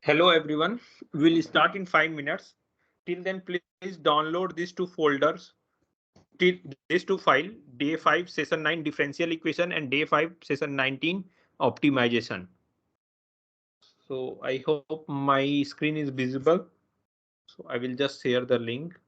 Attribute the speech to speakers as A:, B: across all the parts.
A: Hello everyone, we'll start in 5 minutes. Till then, please download these two folders, these two files, day 5 session 9 differential equation and day 5 session 19 optimization. So I hope my screen is visible. So I will just share the link.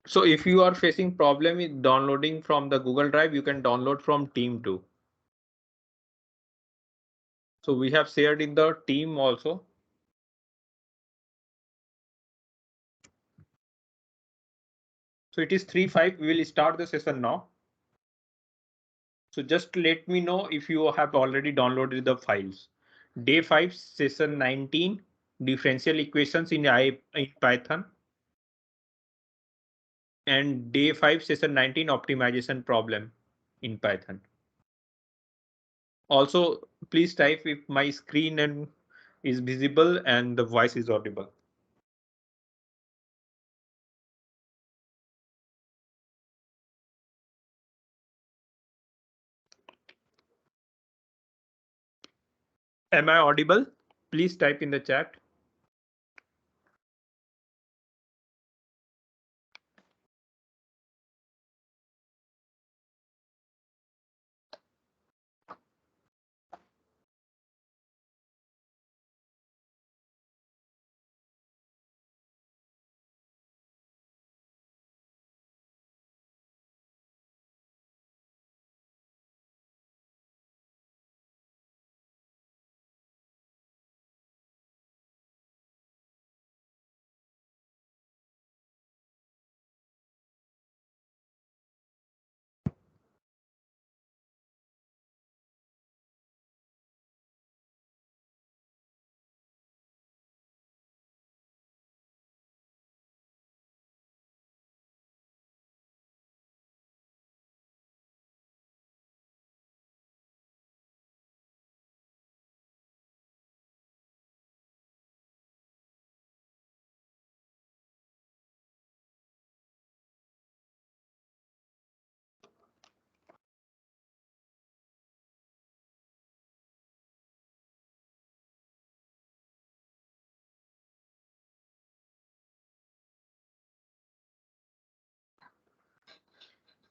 A: So if you are facing problem with downloading from the Google Drive, you can download from Team too. So we have shared in the team also. So it is 3:05. We will start the session now. So just let me know if you have already downloaded the files. Day 5 session 19 differential equations in Python. And day 5 session 19 optimization problem in Python. Also, please type if my screen and is visible and the voice is audible. Am I audible? Please type in the chat.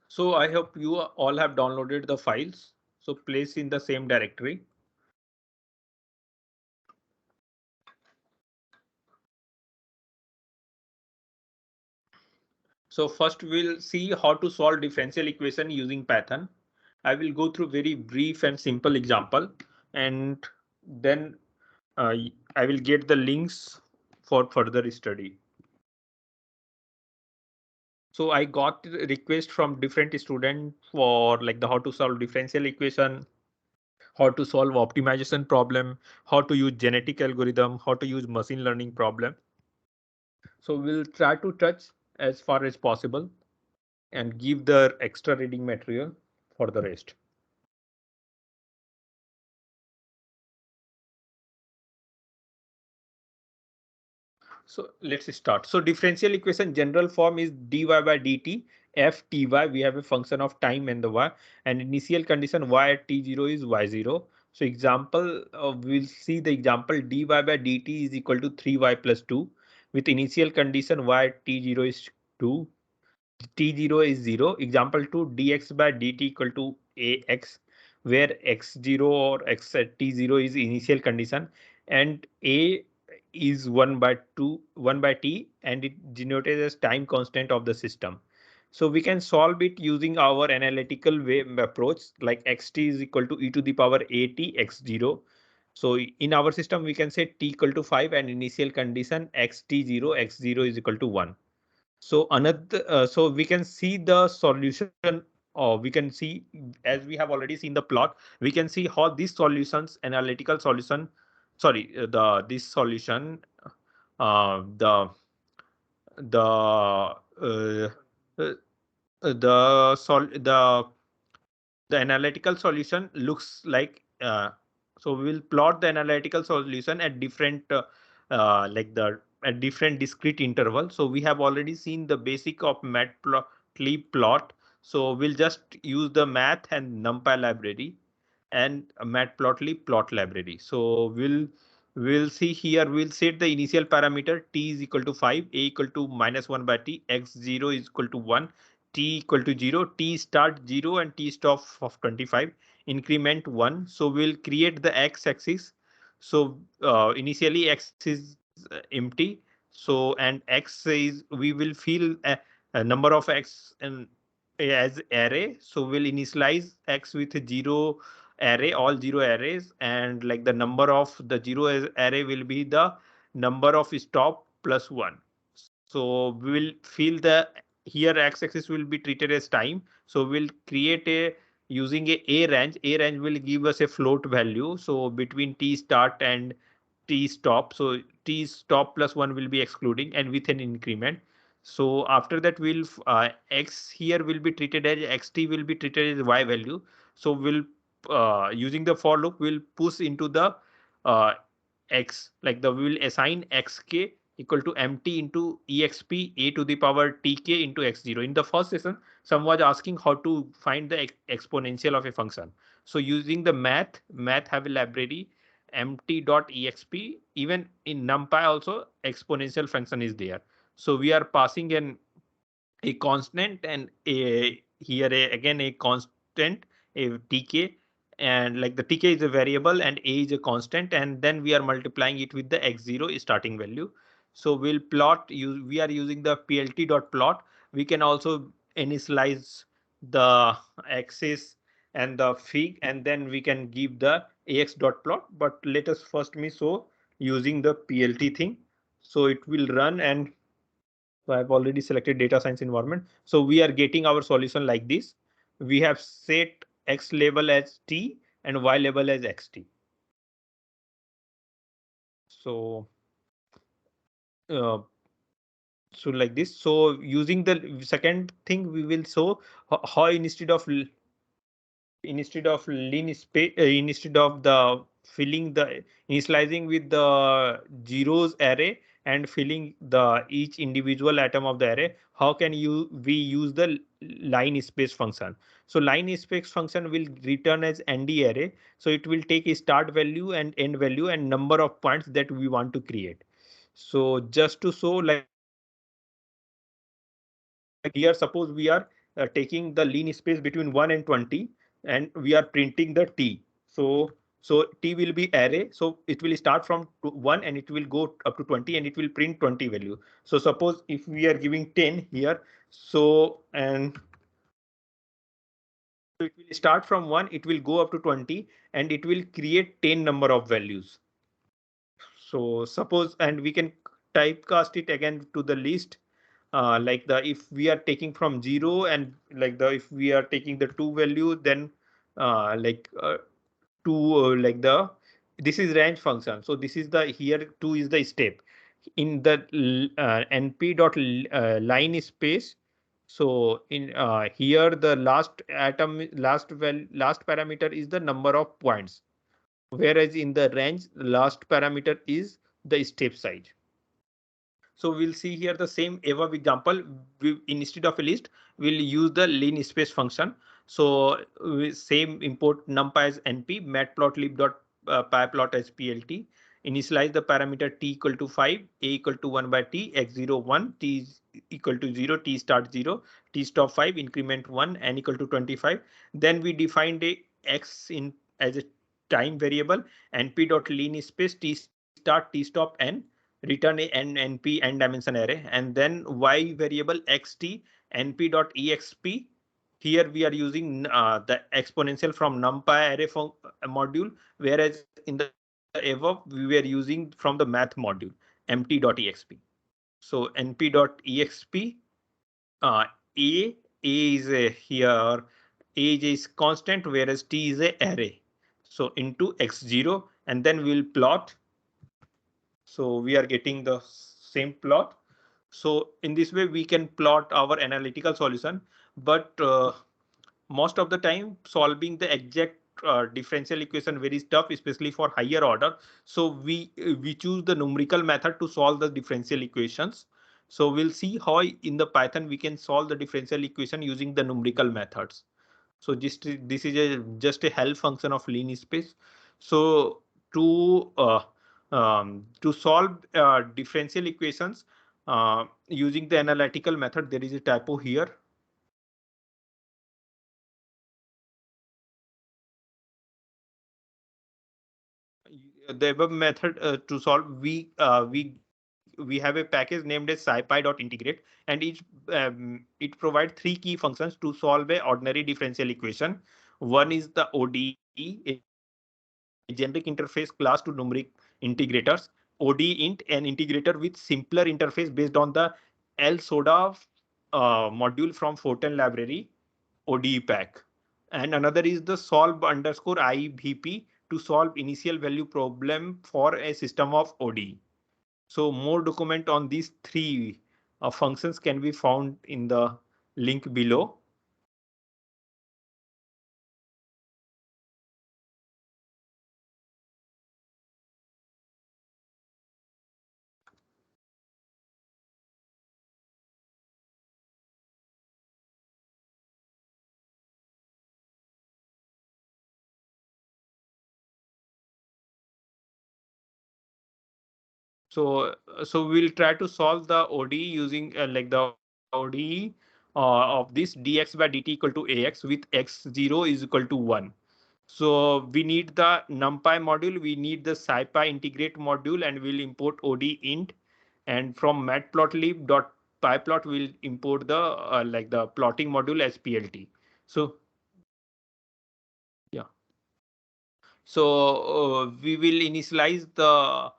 A: So I hope you all have downloaded the files. So place in the same directory. So first we'll see how to solve differential equation using Python. I will go through very brief and simple example. and then I will get the links for further study. So I got request from different students for like the how to solve differential equation, how to solve optimization problem, how to use genetic algorithm, how to use machine learning problem. So we'll try to touch as far as possible and give the extra reading material for the rest. So let's start. So differential equation general form is dy by dt f ty. We have a function of time and the y, and initial condition y at t0 is y0. So example, we'll see the example dy by dt is equal to 3y plus 2 with initial condition y at t0 is 2. T0 is 0. Example 2, dx by dt equal to ax, where x0 or x at t0 is initial condition and a is 1 by 2, 1 by t, and it denoted as time constant of the system. So we can solve it using our analytical way approach, like xt is equal to e to the power at x0. So in our system, we can say t equal to 5 and initial condition xt0, x0 is equal to 1. So another, so we can see the solution, or we can see, as we have already seen the plot, we can see how these solutions, analytical solution, sorry, this solution, the uh, uh, the analytical solution looks like. So we will plot the analytical solution at different like the at different discrete interval. So we have already seen the basic of matplotlib plot. So we'll just use the math and numpy library and matplotlib plot library. So we'll see here, we'll set the initial parameter t is equal to 5, a equal to -1 by t, x0 is equal to 1, t equal to 0, t start 0 and t stop of 25, increment 1. So we'll create the x-axis. So initially x is empty. So and x is, we will fill a number of x and as array. So we'll initialize x with 0 array, all 0 arrays, and like the number of the 0 array will be the number of stop plus 1. So we will fill the, here x-axis will be treated as time. So we'll create a, using a range. A range will give us a float value. So between t start and t stop. So t stop plus 1 will be excluding and with an increment. So after that, we'll x here will be treated as xt will be treated as y value. So we'll using the for loop, we'll push into the uh, x, like the, we will assign xk equal to mt into exp a to the power tk into x0. In the first session, someone was asking how to find the exponential of a function. So using the math have a library mt.exp. Even in numpy also exponential function is there. So we are passing a constant and a here again a constant, a tk, and like the tk is a variable and a is a constant, and then we are multiplying it with the x0 starting value. So we'll plot, we are using the plt dot plot. We can also initialize the axis and the fig, and then we can give the ax dot plot. But let us first me show using the plt thing. So it will run, and so I've already selected data science environment. So we are getting our solution like this. We have set x label as t and y label as xt. So uh, so like this. So using the second thing, we will show how instead of lean space, instead of the filling the initializing with the zeros array and filling the each individual atom of the array, how can you we use the line space function. So line space function will return as nd array. So it will take a start value and end value and number of points that we want to create. So just to show, like here, suppose we are taking the lean space between 1 and 20, and we are printing the t. So t will be array. So it will start from 1 and it will go up to 20 and it will print 20 value. So suppose if we are giving 10 here, so and So it will start from 1, it will go up to 20, and it will create 10 number of values. So suppose, and we can typecast it again to the list. Like the if we are taking from 0, and like the if we are taking the 2 value, then like 2 like the this is range function. So this is the here 2 is the step in the np dot line space. So in here the last atom last parameter is the number of points, whereas in the range last parameter is the step size. So we'll see here the same above example. We, instead of a list, we'll use the lean space function. So we same import numpy as np matplotlib dot pyplot as plt. Initialize the parameter t equal to 5, a equal to 1 by t, x0 1, t is equal to 0, t start 0, t stop 5, increment 1, n equal to 25. Then we defined a x in as a time variable, np dot lean space t start t stop n, return a n np n dimension array, and then y variable xt np dot exp. Here we are using the exponential from numpy array module, whereas in the above we were using from the math module mt.exp. So np.exp, uh, a is a here, age is constant, whereas t is a array. So into x0, and then we'll plot. So we are getting the same plot. So in this way we can plot our analytical solution, but most of the time solving the exact differential equation very tough, especially for higher order. So we choose the numerical method to solve the differential equations. So we'll see how in the Python we can solve the differential equation using the numerical methods. So this is just a help function of lean space. So to to solve differential equations using the analytical method, there is a typo here. The above method to solve, we have a package named as scipy.integrate, and it provides three key functions to solve a ordinary differential equation. One is the ODE, a generic interface class to numeric integrators. ODE int, an integrator with simpler interface based on the LSODA module from Fortran library ODE pack. And another is the solve underscore IVP to solve initial value problem for a system of ODE. So more document on these three functions can be found in the link below. So we'll try to solve the ODE using like the ODE of this dx by dt equal to ax with x0 is equal to 1. So we need the numpy module, we need the scipy integrate module, and we'll import ODE int. And from matplotlib.pyplot we'll import the like the plotting module as plt. So yeah. So we will initialize the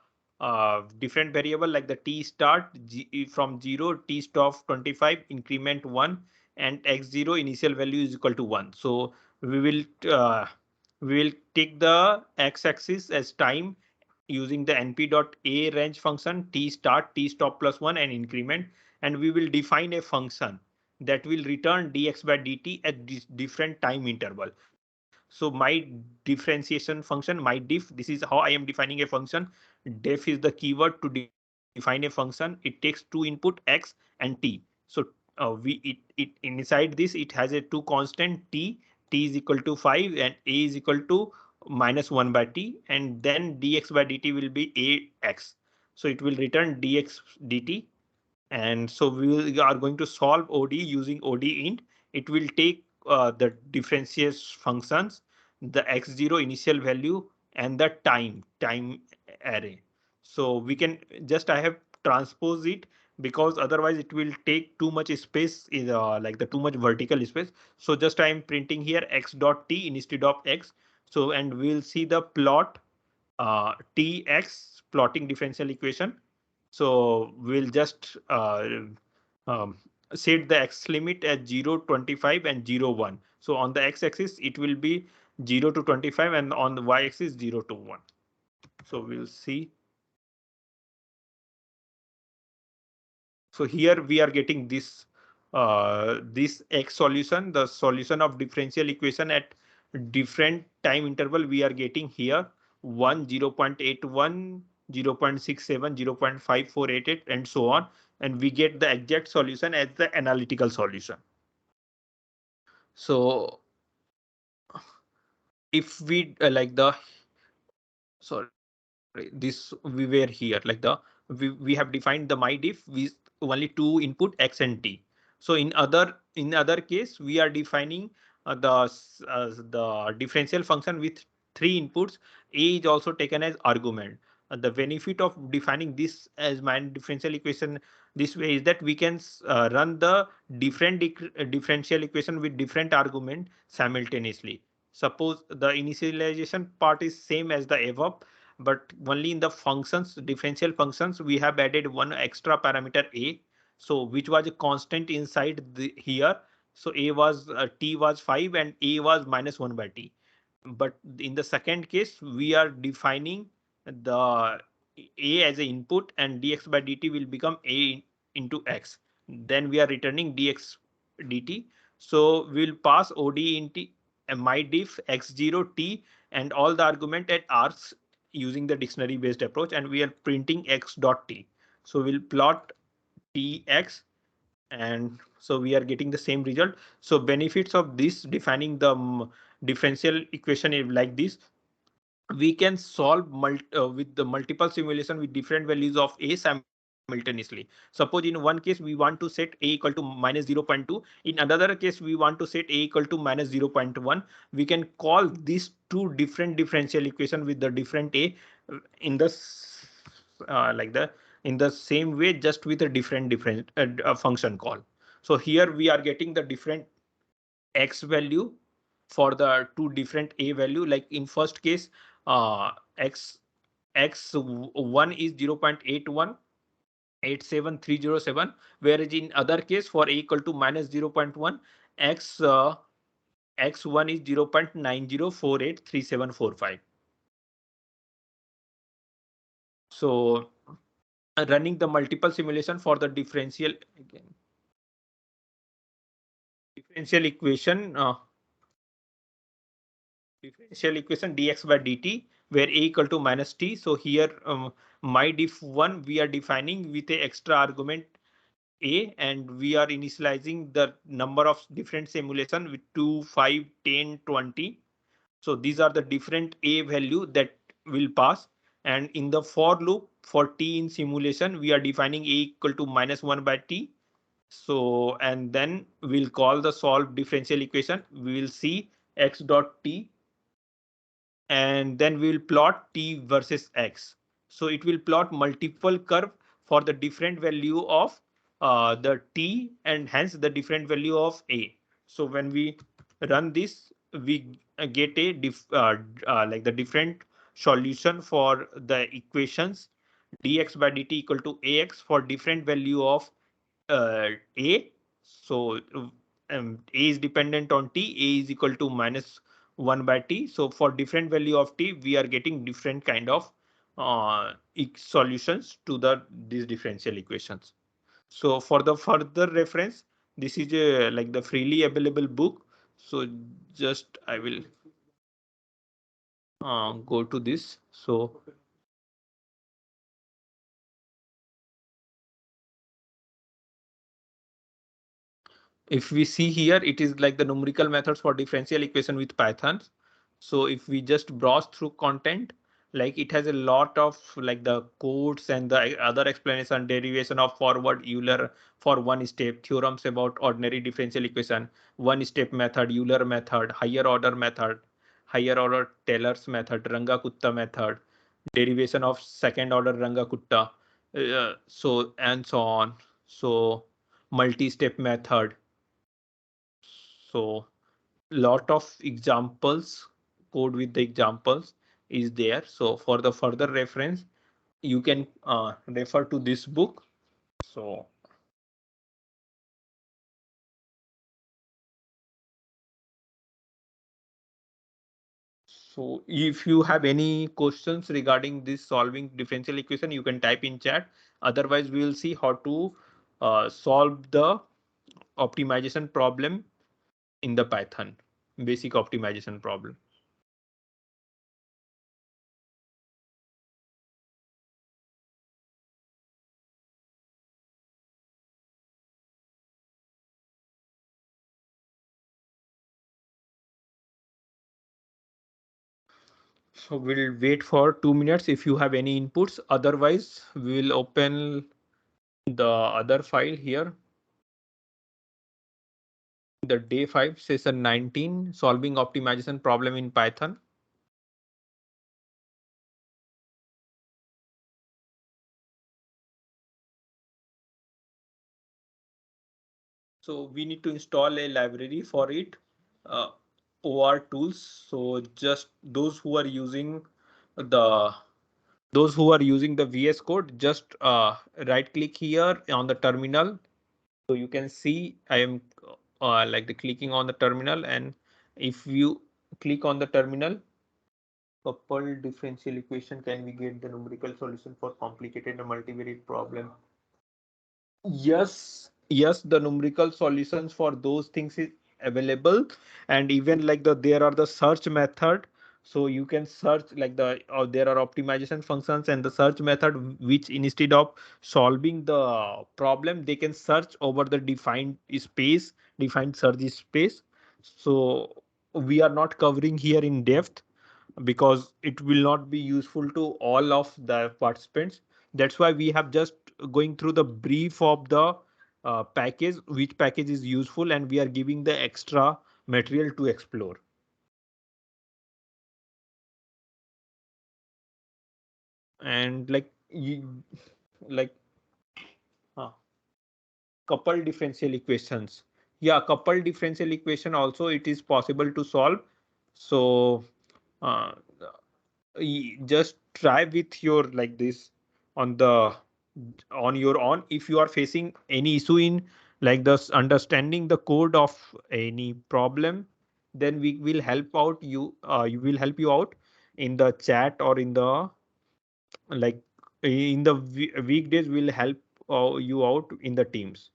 A: different variable like the t start from 0, t stop 25, increment 1, and x0 initial value is equal to 1. So we will we will take the x-axis as time using the np.a range function t start t stop plus 1 and increment, and we will define a function that will return dx by dt at different time interval. So my differentiation function, my diff, this is how I am defining a function. Def is the keyword to define a function. It takes two input x and t. So inside this it has a two constant t is equal to 5 and a is equal to minus 1 by t, and then dx by dt will be ax. So it will return dx dt. And so we are going to solve ODE using ODE int. It will take the differentiation functions, the x0 initial value, and the time array. So we can just I have transposed it because otherwise it will take too much space in like the too much vertical space. So just I am printing here x dot t instead of x. So and we'll see the plot tx plotting differential equation. So we'll just um, set the x limit as 0, 25 and 0, 1. So on the x-axis it will be 0 to 25 and on the y-axis 0 to 1. So we'll see. So here we are getting this x solution, the solution of differential equation at different time interval. We are getting here 1, 0.81, 0.67, 0.5488, and so on. And we get the exact solution as the analytical solution. So if we like the sorry, this we were here like the we have defined the my diff with only two input x and t. So in other case we are defining the differential function with three inputs. A is also taken as argument. The benefit of defining this as my differential equation this way is that we can run the differential equation with different argument simultaneously. Suppose the initialization part is same as the above, but only in the functions, differential functions, we have added one extra parameter a, so which was a constant inside here. So a was t was 5 and a was minus 1 by t. But in the second case we are defining the a as an input and dx by dt will become a into x. Then we are returning dx dt. So we'll pass od into my diff x0 t and all the argument at r's using the dictionary based approach, and we are printing x dot t. So we'll plot tx, and so we are getting the same result. So benefits of this defining the differential equation is like this. We can solve with the multiple simulation with different values of a simultaneously. Suppose in one case we want to set a equal to minus 0.2. In another case we want to set a equal to minus 0.1. We can call these two different differential equation with the different a in the like the in the same way, just with a different function call. So here we are getting the different x value for the two different a value. Like in first case, x x1 is 0.8187307, whereas in other case for a equal to minus 0.1, x x1 is 0.90483745. So running the multiple simulation for the differential equation dx by dt, where a equal to minus t. So here my diff 1 we are defining with a extra argument a, and we are initializing the number of different simulation with 2, 5, 10, 20. So these are the different a value that will pass. And in the for loop for t in simulation, we are defining a equal to minus 1 by t. So and then we'll call the solve differential equation. We will see x dot t, and then we will plot t versus x. So it will plot multiple curve for the different value of the t and hence the different value of a. So when we run this, we get a like the different solution for the equations dx by dt equal to ax for different value of a. So a is dependent on t, a is equal to minus 1 by t. So for different value of t, we are getting different kind of solutions to these differential equations. So for the further reference, this is a like the freely available book. So just I will go to this. So if we see here, it is like the numerical methods for differential equation with Python. So if we just browse through content, like it has a lot of like the codes and the other explanation, derivation of forward Euler for one step, theorems about ordinary differential equation, one step method, Euler method, higher order Taylor's method, Runge-Kutta method, derivation of second order Runge-Kutta, So and so on. So multi-step method. So lot of examples, code with the examples is there. So for the further reference, you can refer to this book. So if you have any questions regarding this solving differential equation, you can type in chat. Otherwise, we will see how to solve the optimization problem in the Python, basic optimization problem. So we'll wait for 2 minutes if you have any inputs. Otherwise, we will open the other file here. The day 5 session 19 solving optimization problem in Python. So we need to install a library for it, uh, OR tools. So just those who are using the VS Code, just right click here on the terminal. So you can see I am like the clicking on the terminal, and if you click on the terminal, coupled differential equation, can we get the numerical solution for complicated multivariate problem? Yes, the numerical solutions for those things is available, and even like there are the search method. So you can search like there are optimization functions and the search method, which instead of solving the problem, they can search over the defined search space. So we are not covering here in depth because it will not be useful to all of the participants. That's why we have just going through the brief of the package, which package is useful, and we are giving the extra material to explore. And like uh, coupled differential equations. Yeah, coupled differential equation also it is possible to solve. So uh, just try with your like this on the on your own. If you are facing any issue in like this understanding the code of any problem, then we will help out you. You will help you out in the chat or in the like in the weekdays. Will help you out in the teams.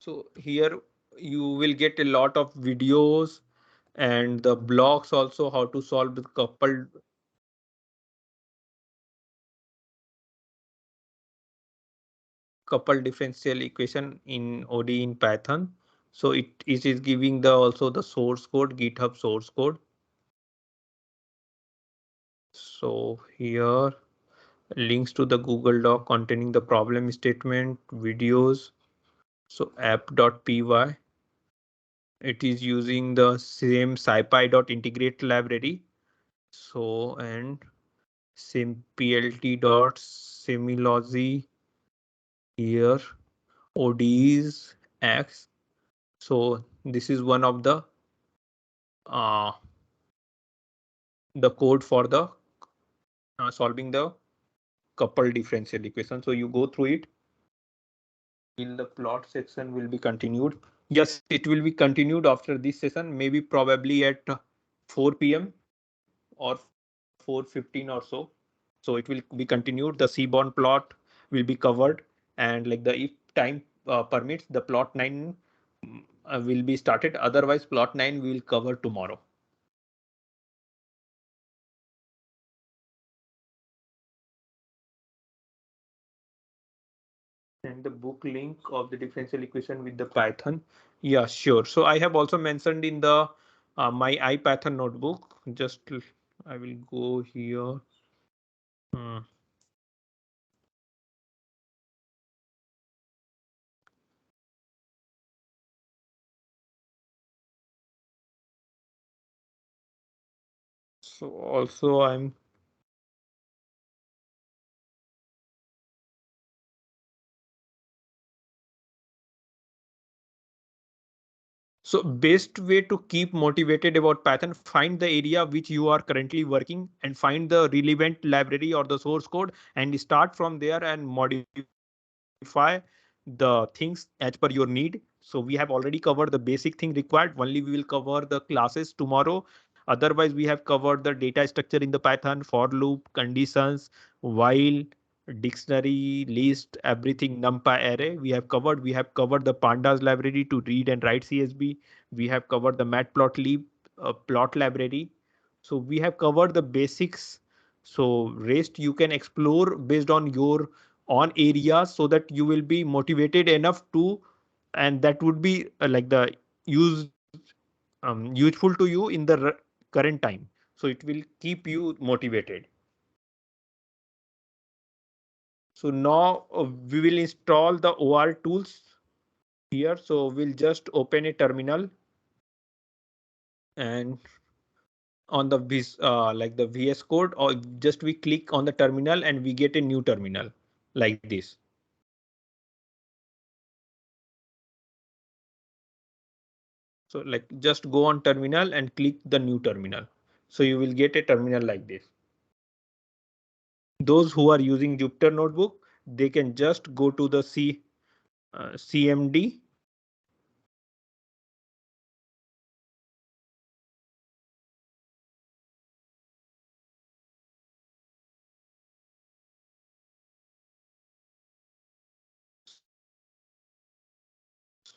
A: So here you will get a lot of videos and the blogs also how to solve the coupled differential equation in OD in Python. So it is giving the also the source code, GitHub source code. So here links to the Google Doc containing the problem statement, videos. So app.py. It is using the same scipy.integrate library. So and same plt.semilogy here ODs X. So this is one of uh, the code for the solving the coupled differential equation. So you go through it. In the plot section will be continued. Yes, it will be continued after this session, maybe probably at 4 p.m. or 4:15 or so. So it will be continued. The Seaborn plot will be covered, and like the if time permits, the plot 9 will be started. Otherwise, plot 9 we will cover tomorrow. find the book link of the differential equation with the Python. Yeah, sure. So I have also mentioned in the my IPython notebook. Just I will go here. Hmm. So also I'm So best way to keep motivated about Python, find the area which you are currently working and find the relevant library or the source code and start from there and modify the things as per your need. So we have already covered the basic thing required. Only we will cover the classes tomorrow. Otherwise, we have covered the data structure in the Python, for loop, conditions, while, dictionary, list, everything, numpy array. We have covered the pandas library to read and write CSV. We have covered the matplotlib plot library. So we have covered the basics. So rest you can explore based on your on areas so that you will be motivated enough to, and that would be like the use useful to you in the current time. So it will keep you motivated. So now we will install the OR tools here. So we'll just open a terminal and on the like the VS code, or just we click on the terminal and we get a new terminal like this. So like just go on terminal and click the new terminal. So you will get a terminal like this. Those who are using Jupyter Notebook, they can just go to the CMD.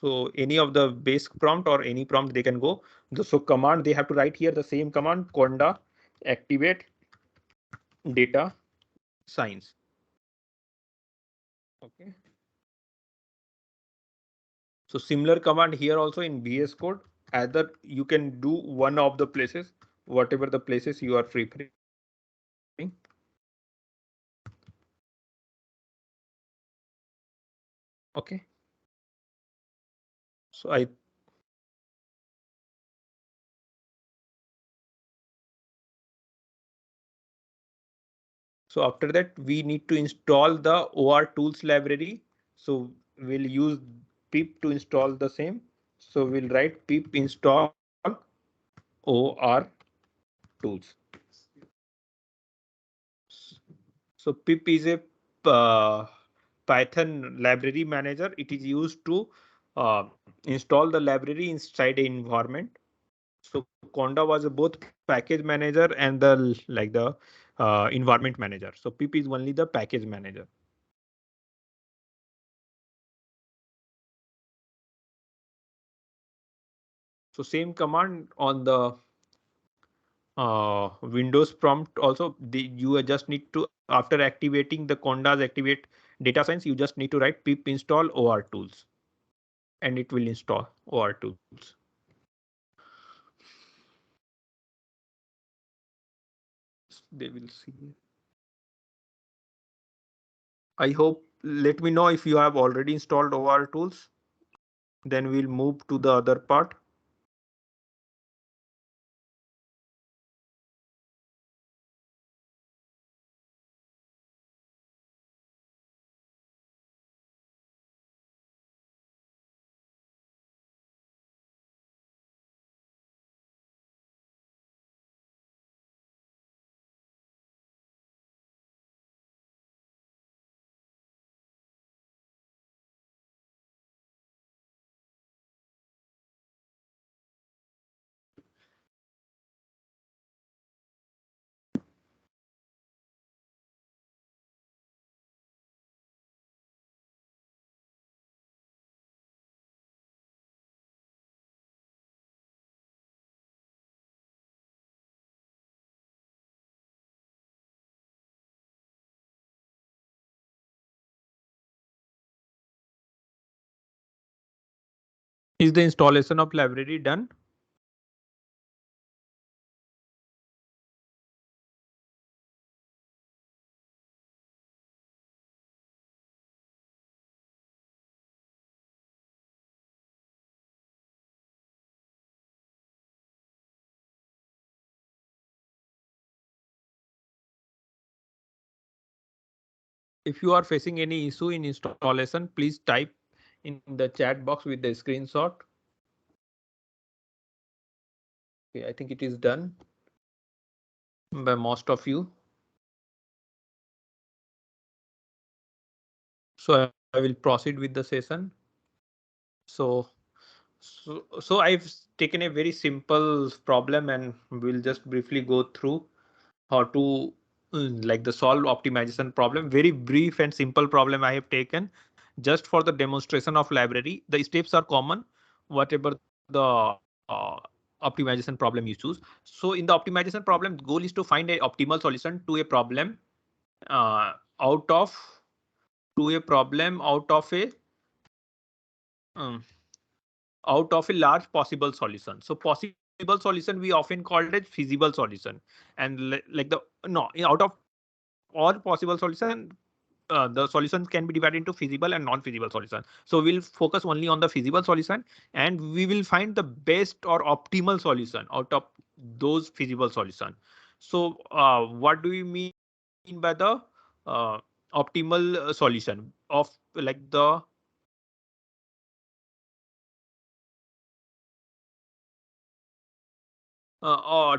A: So any of the basic prompt or any prompt they can go. So command they have to write here the same command conda activate data science. Okay. So similar command here also in VS Code. Either you can do one of the places, whatever the places you are preferring. Okay. So after that, we need to install the OR tools library. So we'll use pip to install the same. So we'll write pip install OR tools. So pip is a Python library manager. It is used to uh, install the library inside an environment. So Conda was a both package manager and the like the environment manager. So pip is only the package manager. So same command on the Windows prompt also. You just need to, after activating the condas activate data science, you just need to write pip install OR tools and it will install OR tools. They will see. I hope, let me know if you have already installed OR tools. Then we'll move to the other part. Is the installation of library done? If you are facing any issue in installation, please type in the chat box with the screenshot. Okay, I think it is done by most of you. So I will proceed with the session. So I've taken a very simple problem and we'll just briefly go through how to like the solve optimization problem. Very brief and simple problem I have taken just for the demonstration of library. The steps are common, whatever the optimization problem you choose. So in the optimization problem, the goal is to find a optimal solution to a problem uh, out of um, out of a large possible solution. So possible solution we often called as feasible solution, and like the no out of all possible solution, the solutions can be divided into feasible and non-feasible solution. So we'll focus only on the feasible solution, and we will find the best or optimal solution out of those feasible solution. So what do we mean by the optimal solution of like the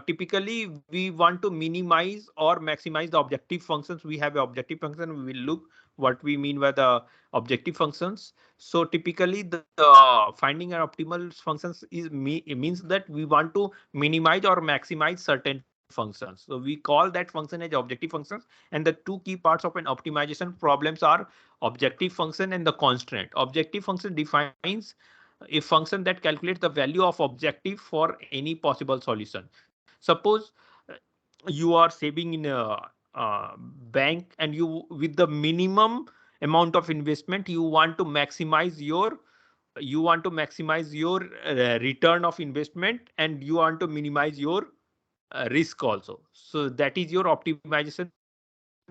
A: typically we want to minimize or maximize the objective functions. We have an objective function. We will look what we mean by the objective functions. So typically the finding an optimal functions is it means that we want to minimize or maximize certain functions. So we call that function as objective functions. And the two key parts of an optimization problems are objective function and the constraint. Objective function defines a function that calculates the value of objective for any possible solution. Suppose you are saving in a bank and you with the minimum amount of investment you want to maximize your return of investment, and you want to minimize your risk also. So that is your optimization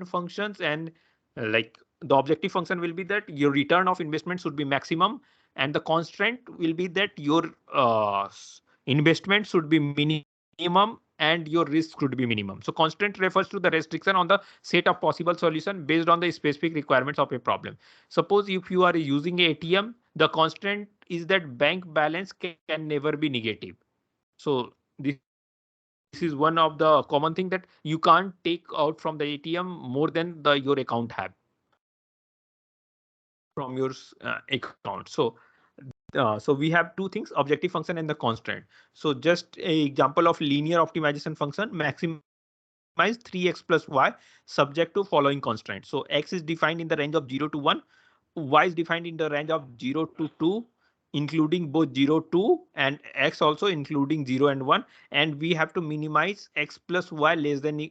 A: functions. And like the objective function will be that your return of investment should be maximum, and the constraint will be that your investment should be minimum and your risk should be minimum. So constraint refers to the restriction on the set of possible solution based on the specific requirements of a problem. Suppose if you are using a ATM, the constraint is that bank balance can never be negative. So this is one of the common thing, that you can't take out from the ATM more than the your account have from your account. So we have two things: objective function and the constraint. So just a example of linear optimization function: maximize 3x plus y subject to following constraint. So x is defined in the range of 0 to 1, y is defined in the range of 0 to 2, including both 0 2, and x also including 0 and 1, and we have to minimize x plus y less than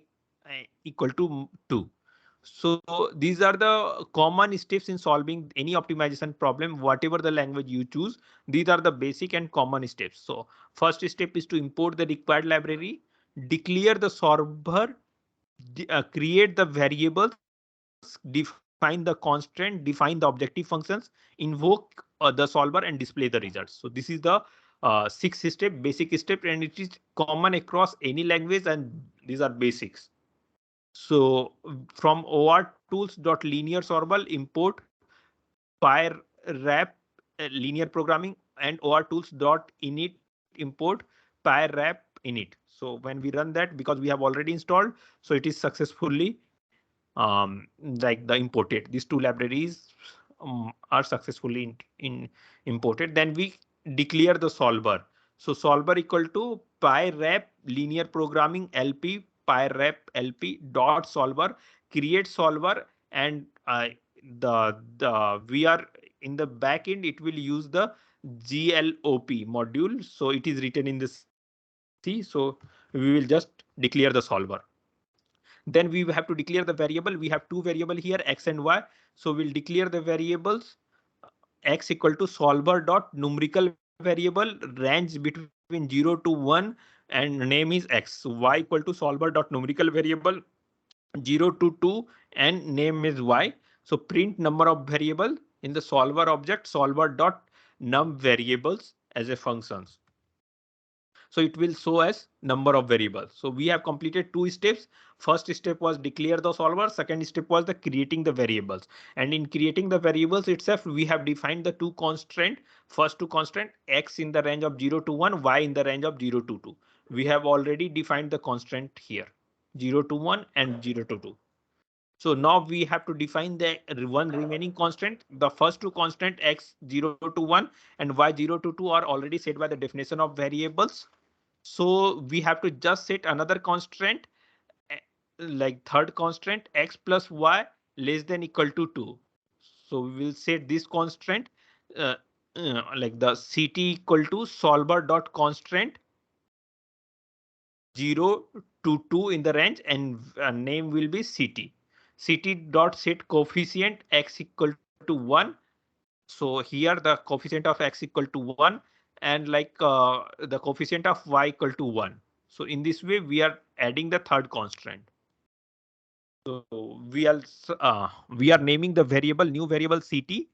A: equal to 2. So these are the common steps in solving any optimization problem, whatever the language you choose. These are the basic and common steps. So first step is to import the required library, declare the solver, create the variables, define the constraint, define the objective functions, invoke the solver, and display the results. So this is the six step, basic step, and it is common across any language, and these are basics. So from or tools.linear import pyrrap linear programming, and or tools.init import pyrrap init. So when we run that, because we have already installed, so it is successfully like the imported. These two libraries are successfully imported. Then we declare the solver. So solver equal to pyrrap linear programming lp pyrrap lp dot solver, create solver, and the we are in the back end, it will use the glop module. So it is written in the C. So we will just declare the solver. Then we have to declare the variable. We have two variable here, x and y. So we'll declare the variables x equal to solver dot numerical variable range between 0 to 1 and name is x. So y equal to solver dot numerical variable 0 to 2 and name is y. So print number of variable in the solver object solver dot num variables as a functions. So it will show as number of variables. So we have completed two steps. First step was declare the solver. Second step was the creating the variables. And in creating the variables itself, we have defined the two constraint. First two constraint x in the range of 0 to 1, y in the range of 0 to 2. We have already defined the constraint here 0 to 1 and 0 to 2. So now we have to define the one remaining constant. The first two constant x 0 to 1 and y 0 to 2 are already set by the definition of variables. So we have to just set another constraint like third constraint x plus y less than equal to 2. So we will set this constraint uh, like the ct equal to solver dot constraint 0 to 2 in the range and name will be ct. Ct dot set coefficient x equal to 1. So here the coefficient of x equal to 1 and like the coefficient of y equal to 1. So in this way, we are adding the third constraint. So we are naming the variable new variable ct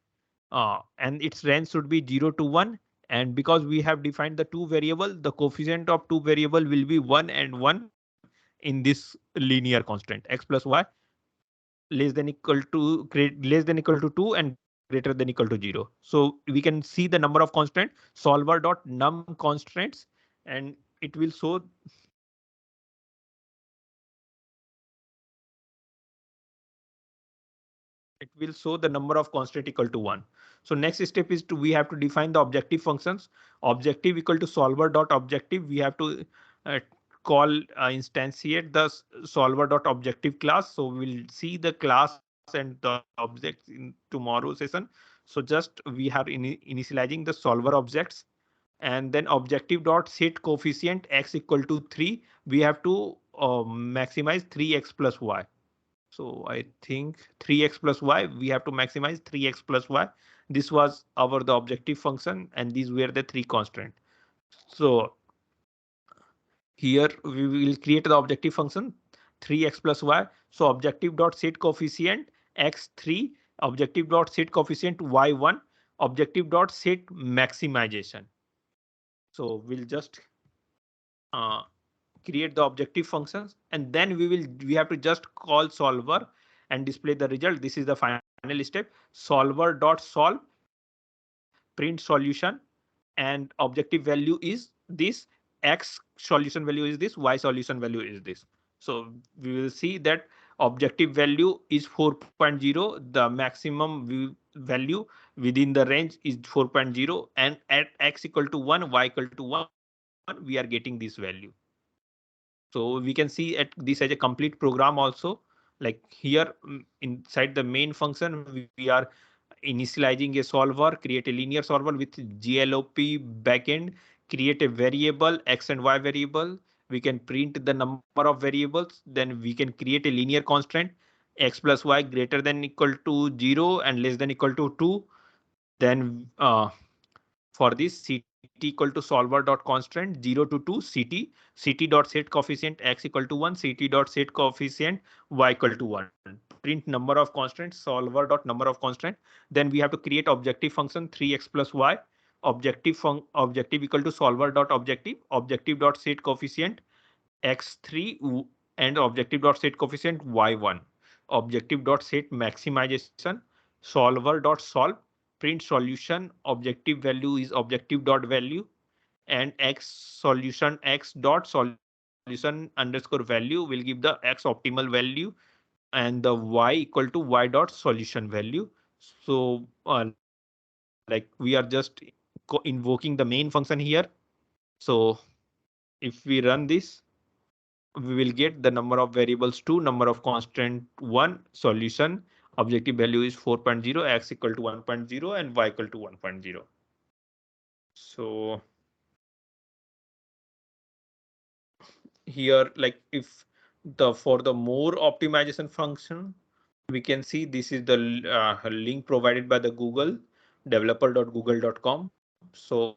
A: and its range should be 0 to 1. And because we have defined the two variable, the coefficient of two variable will be 1 and 1 in this linear constant x plus y less than equal to 2 and greater than equal to 0. So we can see the number of constant solver dot num constraints and it will show the number of constant equal to 1. So next step is to we have to define the objective functions. Objective equal to solver dot objective. We have to uh, call instantiate the solver dot objective class. So we'll see the class and the objects in tomorrow session. So just we have initializing the solver objects and then objective dot set coefficient x equal to 3. We have to maximize 3x plus y. So I think 3x plus y, we have to maximize 3x plus y. This was our the objective function and these were the three constraints. So here we will create the objective function 3x plus y. So objective dot set coefficient x3, objective dot set coefficient y1, objective dot set maximization. So we'll just uh, create the objective functions and then we have to just call solver and display the result. This is the final step. Solver dot solve print solution and objective value is this, x solution value is this, y solution value is this. So we will see that objective value is 4.0. The maximum value within the range is 4.0 and at x equal to 1, y equal to 1, we are getting this value. So we can see at this as a complete program also. Like here inside the main function, we are initializing a solver, create a linear solver with GLOP backend, create a variable x and y variable. We can print the number of variables. Then we can create a linear constant x plus y greater than equal to 0 and less than equal to 2. Then for this ct equal to solver dot constant 0 to 2 ct dot set coefficient x equal to 1 ct dot set coefficient y equal to 1. Print number of constants solver dot number of constant. Then we have to create objective function 3x plus y. Objective equal to solver dot objective dot set coefficient x3 and objective dot set coefficient y1. Objective dot set maximization solver dot solve print solution objective value is objective dot value and x solution x dot solution underscore value will give the x optimal value and the y equal to y dot solution value. So like we are just invoking the main function here. So if we run this, we will get the number of variables 2, number of constant 1, solution, objective value is 4.0, x equal to 1.0 and y equal to 1.0. So here, like if for the more optimization function, we can see this is the link provided by the Google developer.google.com. So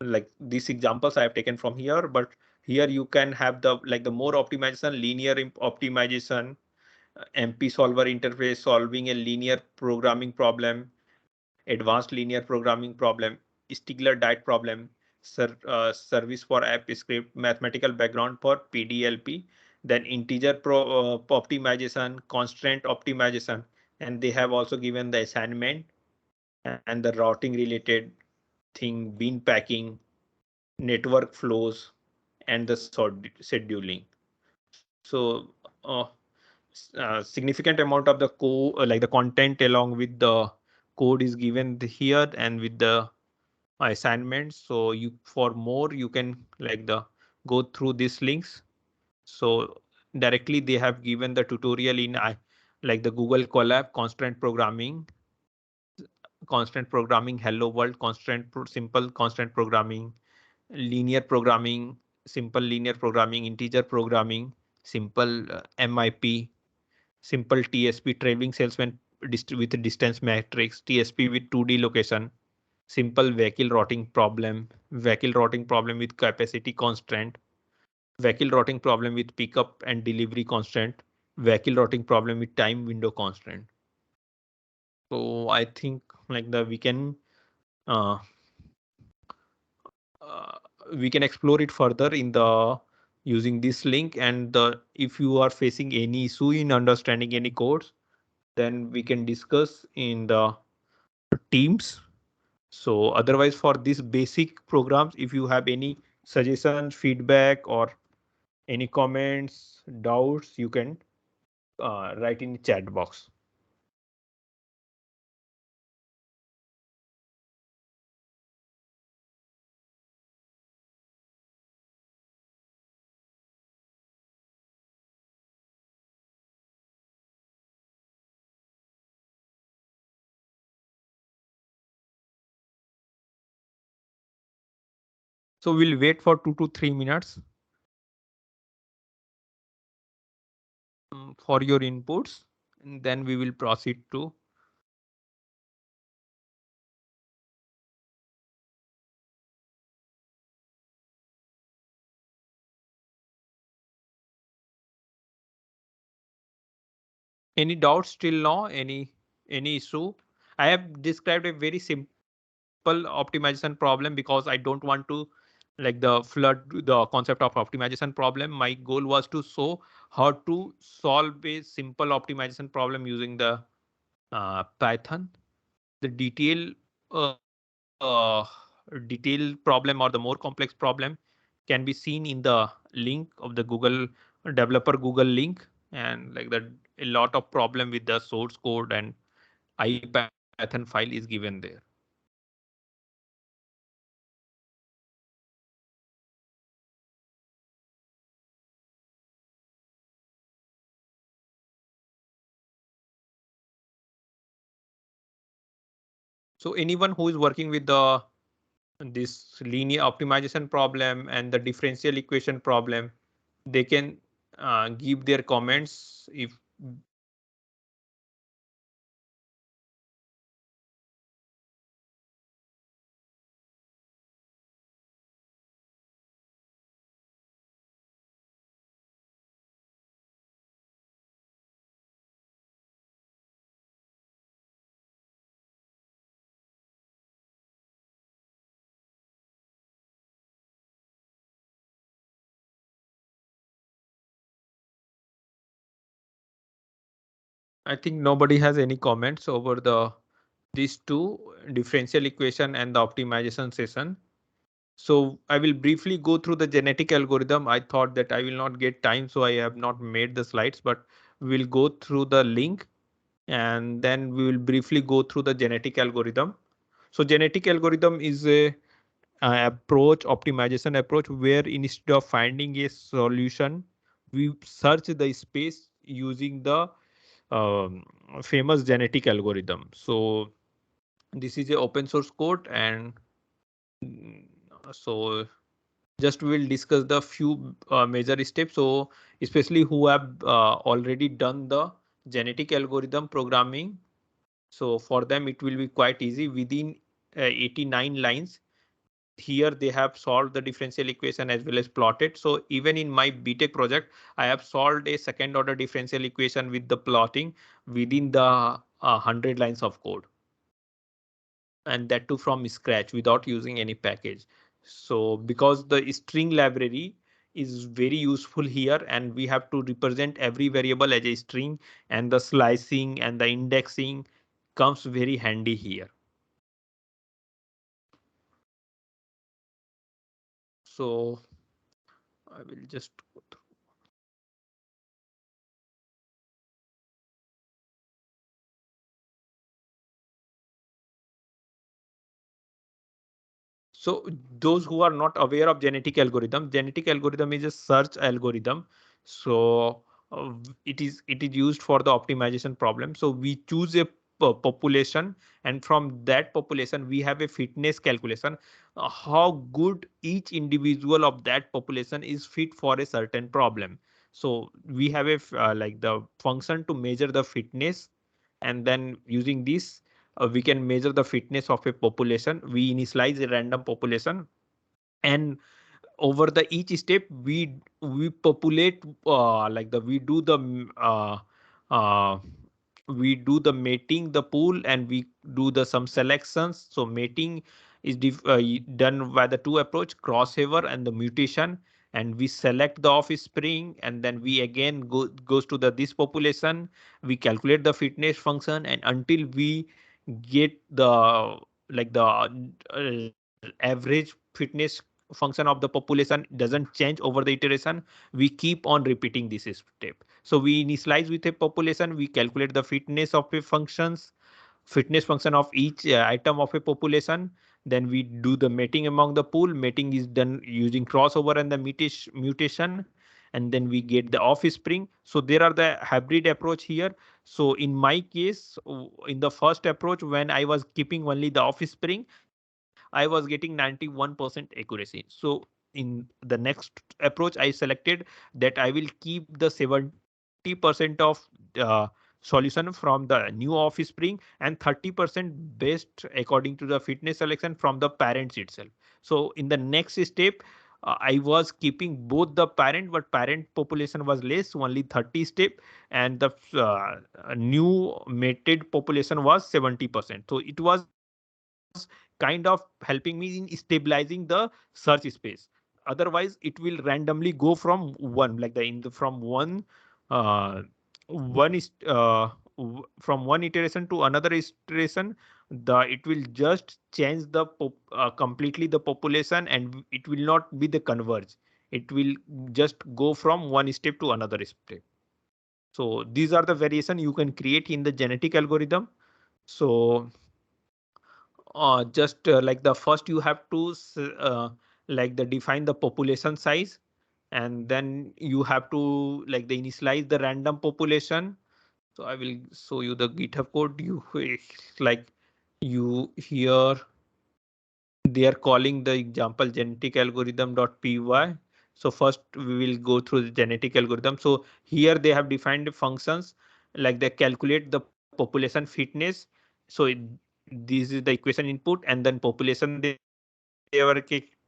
A: like these examples I have taken from here, but here you can have the more optimization, linear optimization, MP solver interface solving a linear programming problem, advanced linear programming problem, Stigler diet problem, service for app script, mathematical background for PDLP, then integer optimization, constraint optimization, and they have also given the assignment and the routing related thing, bean packing, network flows, and the scheduling. So significant amount of the code, like the content along with the code is given here and with the assignments. So you for more you can like the go through these links. So directly they have given the tutorial in like the Google Colab, constant programming, hello world, simple constant programming, linear programming, simple linear programming, integer programming, simple MIP, simple TSP, traveling salesman with distance matrix, TSP with 2D location, simple vehicle routing problem with capacity constraint, vehicle routing problem with pickup and delivery constraint, vehicle routing problem with time window constraint. So I think like the uh, uh, we can explore it further in the using this link, and the if you are facing any issue in understanding any codes, then we can discuss in the teams. So otherwise for these basic programs, if you have any suggestions, feedback, or any comments, doubts, you can write in the chat box. So we'll wait for 2 to 3 minutes for your inputs, and then we will proceed to. Any doubts till now? Any issue? I have described a very simple optimization problem because I don't want to like the flood the concept of optimization problem. My goal was to show how to solve a simple optimization problem using the Python. The detailed problem or the more complex problem can be seen in the link of the Google developer Google link, and like that a lot of problem with the source code and IPython file is given there. So anyone who is working with the this linear optimization problem and the differential equation problem, they can give their comments if. I think nobody has any comments over these two, differential equation and the optimization session. So I will briefly go through the genetic algorithm. I thought that I will not get time, so I have not made the slides, but we'll go through the link and then we will briefly go through the genetic algorithm. So genetic algorithm is a optimization approach where instead of finding a solution, we search the space using the um, famous genetic algorithm. So this is a open source code, and mm, so just we'll discuss the few major steps. So especially who have already done the genetic algorithm programming, so for them it will be quite easy. Within 89 lines. Here they have solved the differential equation as well as plotted. So even in my BTech project, I have solved a second order differential equation with the plotting within the 100 lines of code, and that too from scratch without using any package. So because the string library is very useful here, and we have to represent every variable as a string, and the slicing and the indexing comes very handy here. So I will just go through. So those who are not aware of genetic algorithm is a search algorithm. So it is used for the optimization problem. So we choose a population, and from that population we have a fitness calculation, how good each individual of that population is fit for a certain problem. So we have a like the function to measure the fitness, and then using this we can measure the fitness of a population. We initialize a random population, and over the each step we populate like the uh, we do the mating the pool, and we do the some selections. So mating is done by the two approach, crossover and the mutation, and we select the offspring, and then we again goes to the this population. We calculate the fitness function, and until we get the like the average fitness function of the population doesn't change over the iteration, we keep on repeating this step. So we initialize with a population, we calculate the fitness function of each item of a population. Then we do the mating among the pool. Mating is done using crossover and the mutation, and then we get the offspring. So there are the hybrid approach here. So in my case, in the first approach, when I was keeping only the offspring, I was getting 91% accuracy. So in the next approach, I selected that I will keep the 70% of solution from the new offspring, and 30% based according to the fitness selection from the parents itself. So in the next step, I was keeping both the parent, but parent population was less, only 30 step, and the new mated population was 70%. So it was kind of helping me in stabilizing the search space. Otherwise it will randomly go from one, like the in the from one uh, one is from one iteration to another iteration, the it will just change the completely the population, and it will not be the converge. It will just go from one step to another step. So these are the variation you can create in the genetic algorithm. So just like the first you have to like the define the population size, and then you have to like the initialize the random population. So I will show you the GitHub code. You like you here they are calling the example genetic algorithm.py. So first we will go through the genetic algorithm. So here they have defined functions, like they calculate the population fitness. So this is the equation input, and then population they were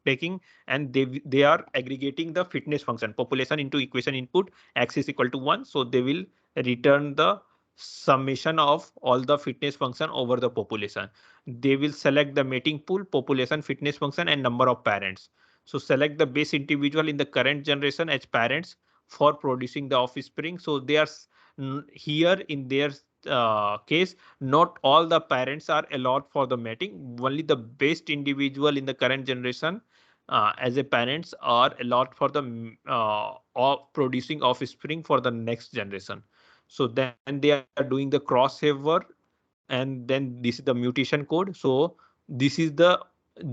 A: taking, and they are aggregating the fitness function population into equation input x is equal to 1. So they will return the summation of all the fitness function over the population. They will select the mating pool, population, fitness function, and number of parents. So select the base individual in the current generation as parents for producing the offspring. So they are here in their case, not all the parents are allowed for the mating. Only the best individual in the current generation as a parents are allowed for the of producing offspring for the next generation. So then they are doing the crossover, and then this is the mutation code. So this is the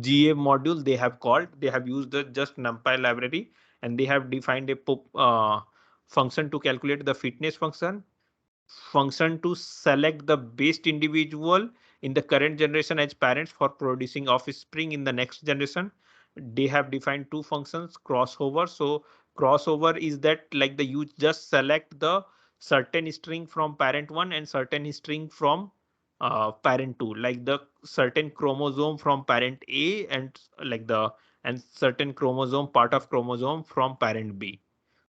A: GA module they have called. They have used the just NumPy library, and they have defined a function to calculate the fitness function to select the best individual in the current generation as parents for producing offspring in the next generation. They have defined two functions, crossover. So crossover is that like the you just select the certain string from parent one and certain string from parent two. Like the certain chromosome from parent A and and certain chromosome part of chromosome from parent B.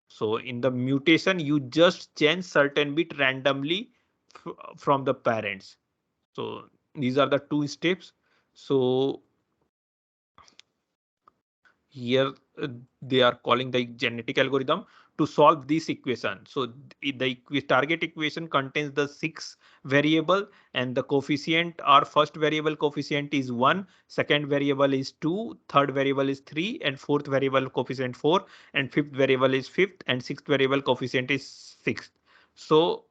A: So in the mutation, you just change certain bit randomly from the parents. So these are the two steps. So here they are calling the genetic algorithm to solve this equation. So the target equation contains the 6 variable, and the coefficient, our first variable coefficient is 1, second variable is 2, third variable is 3, and fourth variable coefficient 4, and fifth variable is 5th, and sixth variable coefficient is 6th. So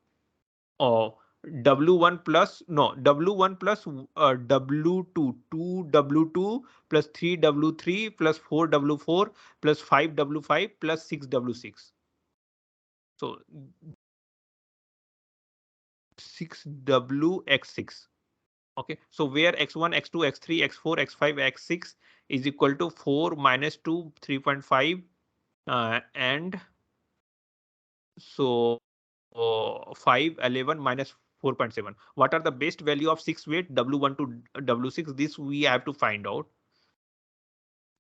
A: W1 plus no W1 plus W2 2W2 plus 3W3 plus 4W4 plus 5W5 plus 6W6. So 6W x6. Okay, so where x1, x2, x3, x4, x5, x6 is equal to 4 minus 2, 3.5, and so 5, 11 minus 4.7. What are the best value of 6 weight W1 to W6? This we have to find out.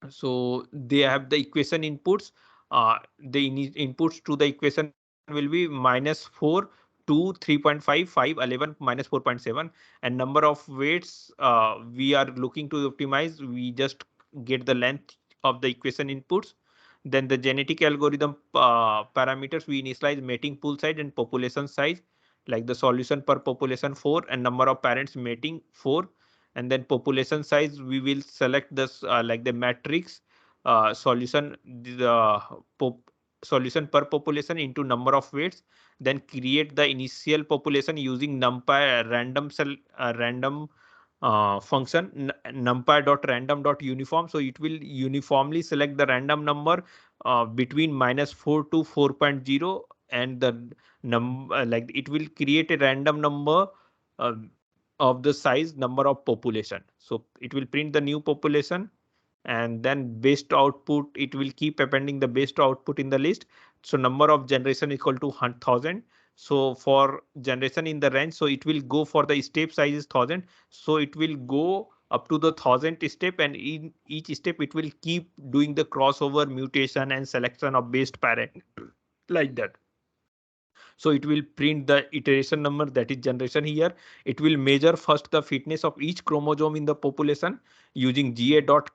A: So they have the equation inputs. The inputs to the equation will be minus 4, 2, 3.5, 5, 11 minus 4.7, and number of weights we are looking to optimize. We just get the length of the equation inputs. Then the genetic algorithm parameters, we initialize mating pool size and population size, like the solution per population 4 and number of parents mating 4. And then population size, we will select this like the matrix solution, the solution per population into number of weights, then create the initial population using numpy random function numpy.random.uniform. So it will uniformly select the random number between minus 4 to 4.0, and the like it will create a random number uh, of the size number of population. So it will print the new population, and then best output, it will keep appending the best output in the list. So number of generation equal to 1,000. So for generation in the range, so it will go for the step size is 1,000. So it will go up to the 1,000th step, and in each step it will keep doing the crossover mutation and selection of best parent like that. So it will print the iteration number, that is generation here. It will measure first the fitness of each chromosome in the population using GA dot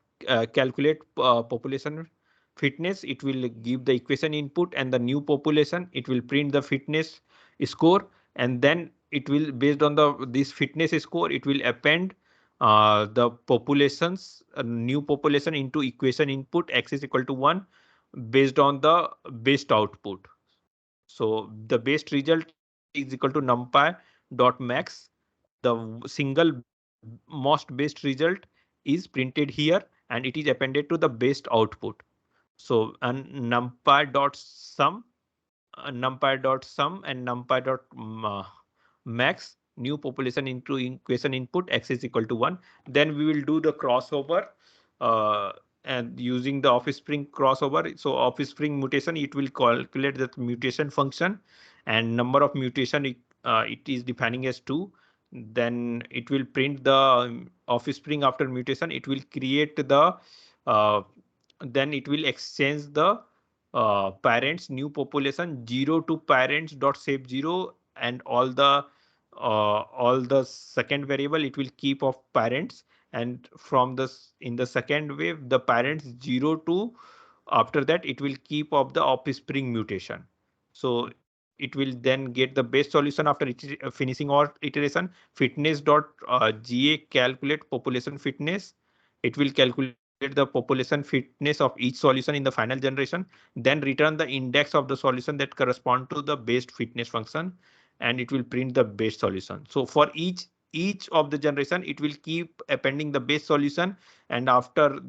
A: calculate population fitness. It will give the equation input and the new population. It will print the fitness score, and then it will, based on the this fitness score, it will append the populations, new population into equation input x is equal to 1 based on the best output. So the best result is equal to numpy dot max. The single most best result is printed here, and it is appended to the best output. So and numpy dot sum and numpy dot max new population into equation input x is equal to 1. Then we will do the crossover uh, and using the offspring crossover. So offspring mutation, it will calculate the mutation function, and number of mutation it is defining as 2. Then it will print the offspring after mutation. It will create the uh, then it will exchange the parents new population 0 to parents dot shape 0, and all the second variable it will keep of parents, and from this in the second wave the parents 0 to, after that it will keep of the offspring mutation. So it will then get the best solution after finishing all iteration. Fitness dot ga calculate population fitness. It will calculate the population fitness of each solution in the final generation, then return the index of the solution that correspond to the best fitness function, and it will print the best solution. So for each of the generation, it will keep appending the best solution, and after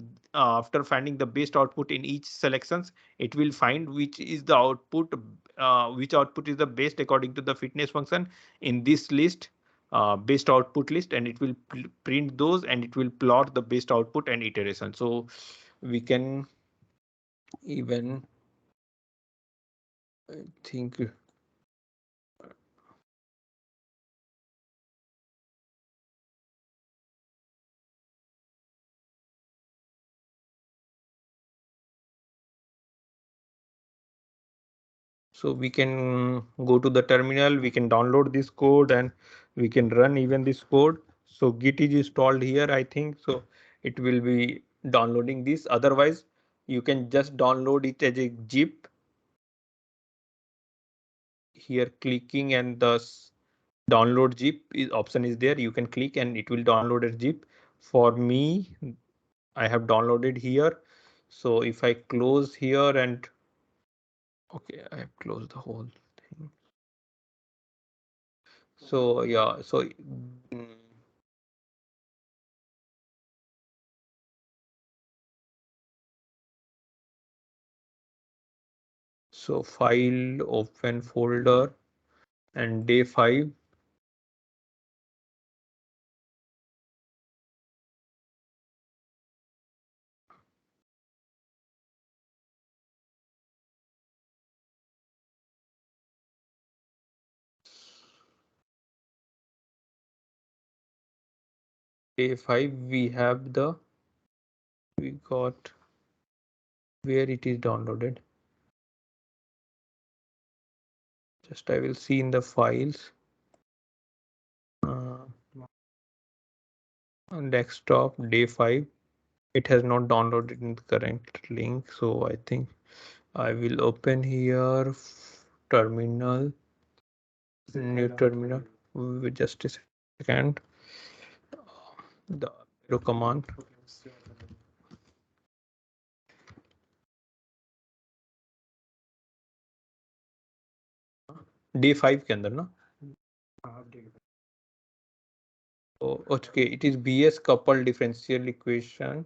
A: finding the best output in each selections, it will find which output is the best according to the fitness function in this list, best output list, and it will print those, and it will plot the best output and iteration. So we can even, I think, So we can go to the terminal, we can download this code and we can run even this code. So Git is installed here, I think. So it will be downloading this. Otherwise, you can just download it as a zip. Here clicking and the download zip is option is there. You can click and it will download a zip. For me, I have downloaded here. So if I close here and okay, I have closed the whole thing. So yeah, so so file, open folder, and day 5. Day 5 we have we got where it is downloaded. Just I will see in the files. On desktop day 5. It has not downloaded in the current link. So I think I will open here terminal, new terminal. Just a second. The arrow command. Day 5 के अंदर ना. Oh, okay, it is BS coupled differential equation.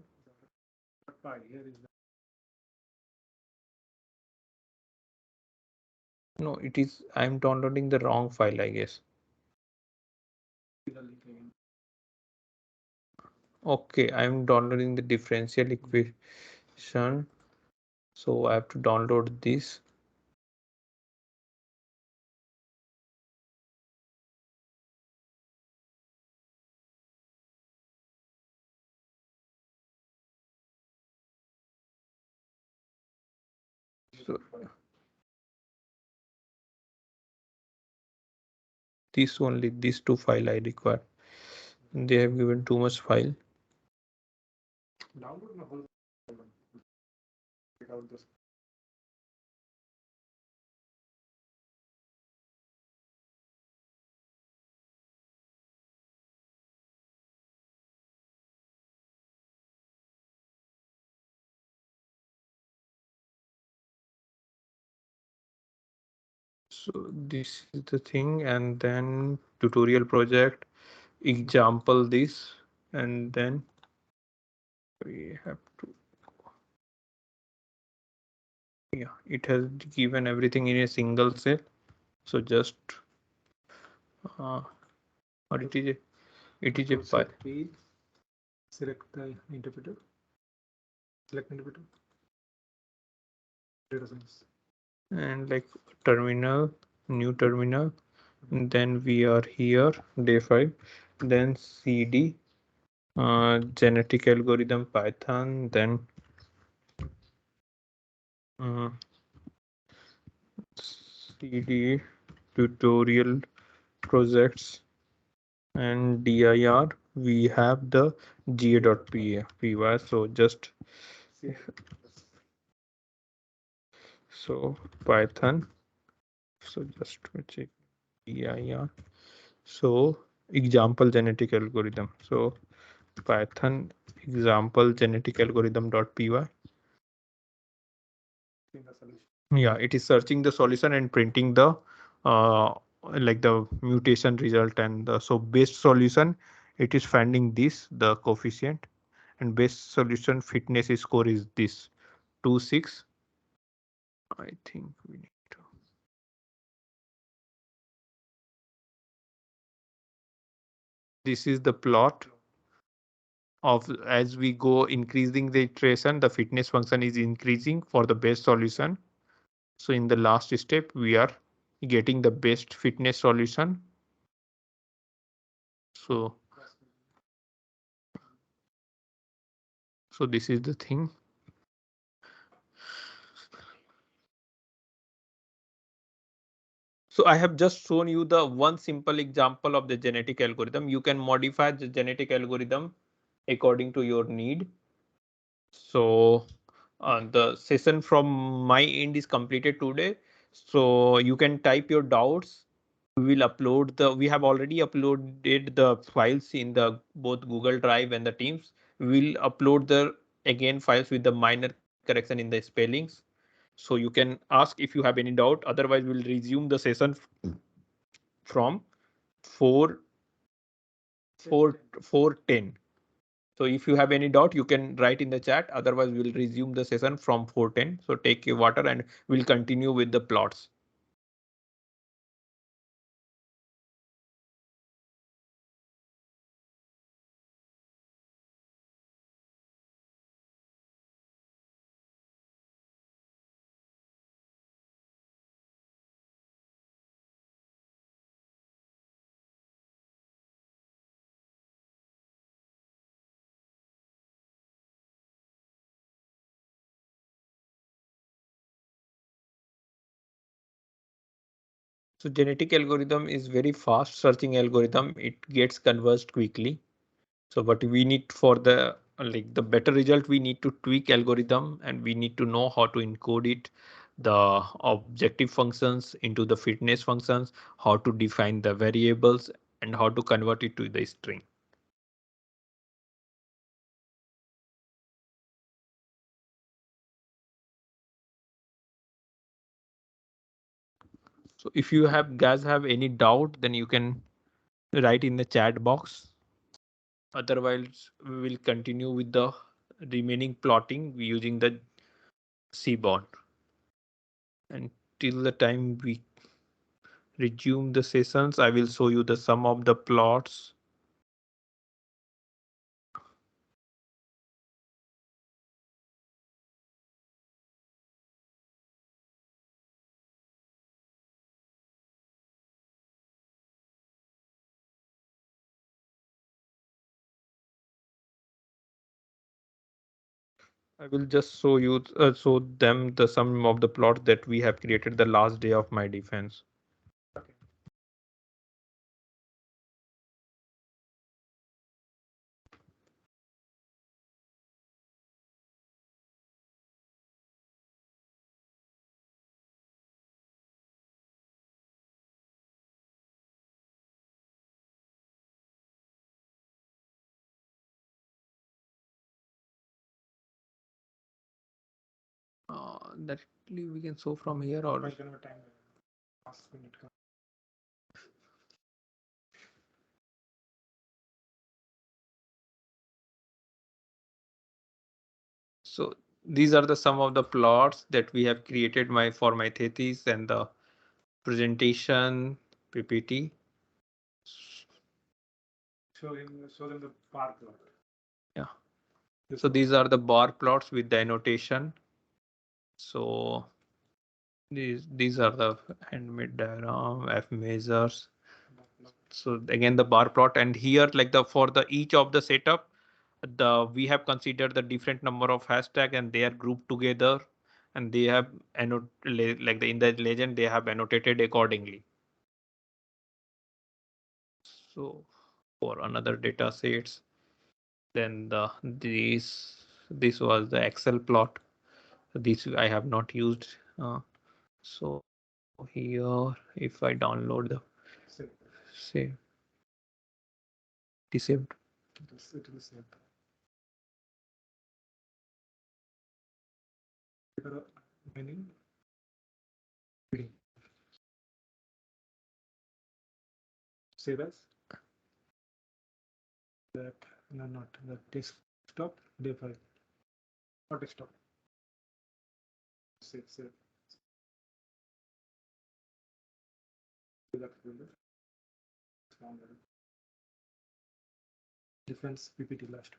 A: No, it is. I'm downloading the wrong file, I guess. Okay, I'm downloading the differential equation. So I have to download this. So this only, these two file I require. They have given too much file. So this is the thing, and then tutorial project, example this, and then we have to, yeah, it has given everything in a single cell. So just or it is a file. Select the interpreter. Select interpreter. Data science. And like terminal, new terminal. And then we are here, day 5. Then CD, genetic algorithm Python. Then CD tutorial projects and dir. We have the ga.py. So just so Python. So just check dir. So example genetic algorithm. So Python example genetic algorithm.py. Yeah, it is searching the solution and printing the like the mutation result and the so best solution. It is finding this the coefficient and best solution fitness score is this 2.6. I think we need to. This is the plot of as we go increasing the iteration, the fitness function is increasing for the best solution. So in the last step, we are getting the best fitness solution. So this is the thing. So I have just shown you the one simple example of the genetic algorithm. You can modify the genetic algorithm according to your need. So the session from my end is completed today. So you can type your doubts. We have already uploaded the files in the both Google Drive and the Teams. We'll upload the again files with the minor correction in the spellings. So you can ask if you have any doubt. Otherwise, we'll resume the session from 4 4:10. So if you have any doubt, you can write in the chat. Otherwise, we'll resume the session from 4:10. So take your water and we'll continue with the plots. So genetic algorithm is very fast searching algorithm. It gets converged quickly. So what we need for the like the better result, we need to tweak algorithm and we need to know how to encode it, the objective functions into the fitness functions, how to define the variables and how to convert it to the string. So if you have any doubt, then you can write in the chat box. Otherwise, we will continue with the remaining plotting using the Seaborn. And till the time we resume the sessions, I will show you the sum of the plots. I will just show them the sum of the plot that we have created the last day of my defense. Directly we can show from here or so these are the sum of the plots that we have created for my thesis and the presentation PPT. Show them the bar plot. Yeah. So these are the bar plots with the annotation. So these are the handmade diagram, F measures. So again the bar plot, and here like the for the each of the setup, we have considered the different number of hashtag and they are grouped together, and they have like in the legend they have annotated accordingly. So for another data sets, then this was the Excel plot. This I have not used. So here, if I download the save, saved. It will save. Meaning save as that. No, not the desktop. Default. Not desktop. Save. That folder. Defense PPT last.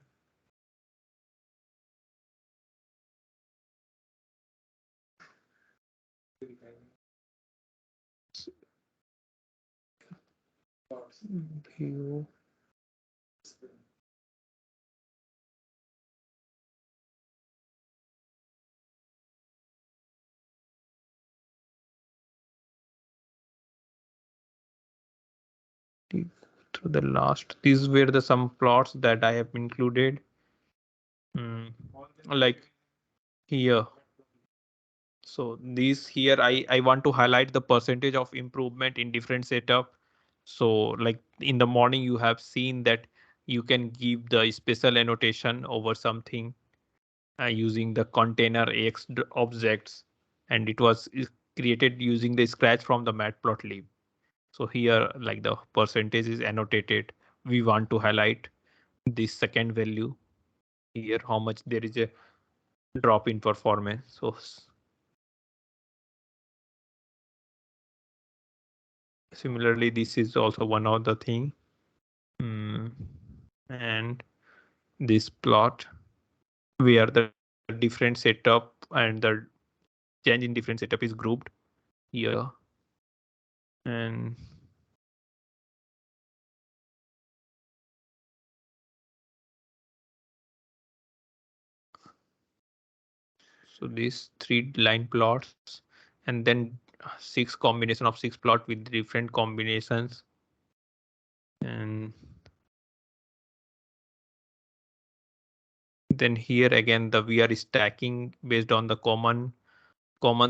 A: View. So the last, these were the some plots that I have included. Like here. So these here, I want to highlight the percentage of improvement in different setup. So like in the morning, you have seen that you can give the special annotation over something using the container AX objects, and it was created using the scratch from the matplotlib. So here, like the percentage is annotated. We want to highlight this second value here, how much there is a drop in performance. So similarly, this is also one of the thing. And this plot where the different setup and the change in different setup is grouped here. And so these 3 line plots, and then 6 combination of 6 plot with different combinations. And then here again, we are stacking based on the common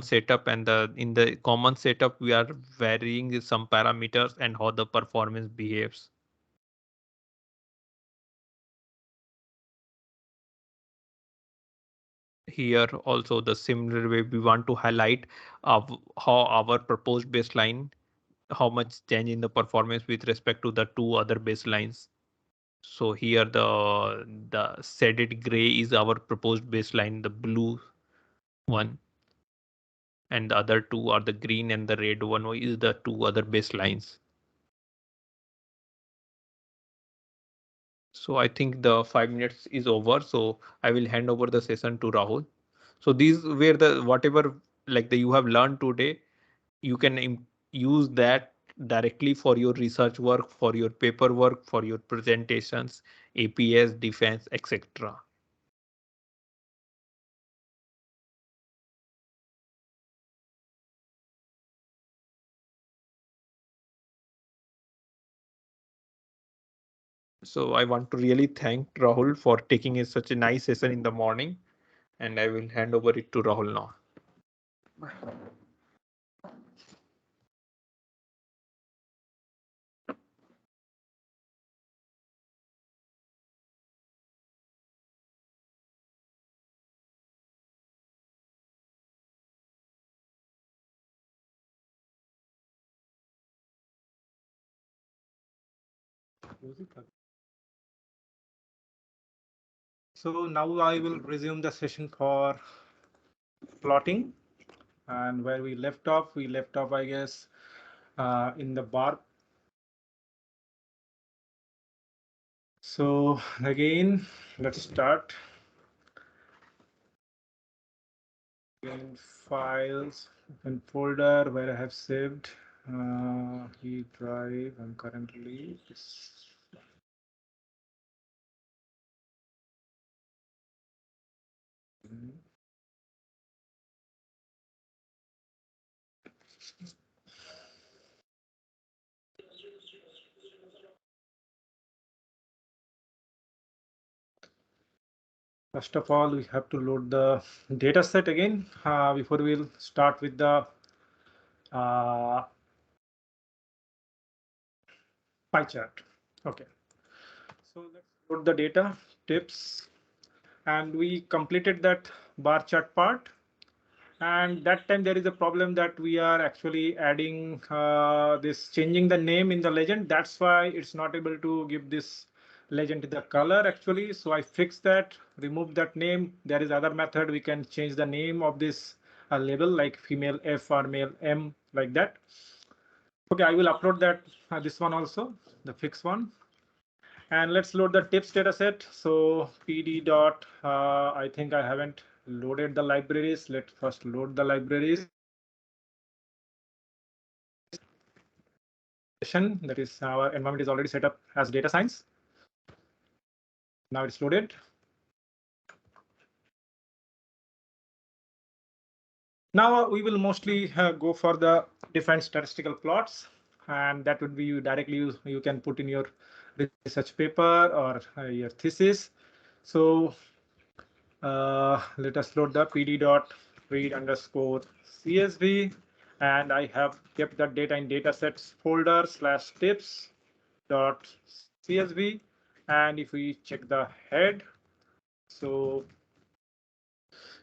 A: setup, and in the common setup we are varying some parameters and how the performance behaves. Here also the similar way we want to highlight how our proposed baseline, how much change in the performance with respect to the 2 other baselines. So here the shaded gray is our proposed baseline, the blue one, and the other 2 are the green, and the red one is the 2 other baselines. So I think the 5 minutes is over. So I will hand over the session to Rahul. So these were the whatever like you have learned today, you can use that directly for your research work, for your paperwork, for your presentations, APS, defense, etc. So I want to really thank Rahul for taking such a nice session in the morning, and I will hand over it to Rahul now.
B: So now I will resume the session for plotting, and where we left off, I guess, in the bar. So again, let's start. In files and folder where I have saved E drive. I'm currently First of all, we have to load the data set again before we'll start with the pie chart. Okay, so let's load the data tips, and we completed that bar chart part. And that time there is a problem that we are actually adding this changing the name in the legend. That's why it's not able to give this legend the color actually. So I fixed that, remove that name. There is other method we can change the name of this label, like female F or male M, like that. Okay, I will upload that this one also, the fixed one. And let's load the tips dataset. So pd dot, I think I haven't loaded the libraries. Let's first load the libraries. That is, our environment is already set up as data science. Now it's loaded. Now we will mostly go for the defined statistical plots. and that would be you directly you can put in your research paper or your thesis. So let us load the pd.read_csv, and I have kept that data in datasets folder /tips.csv. And if we check the head, so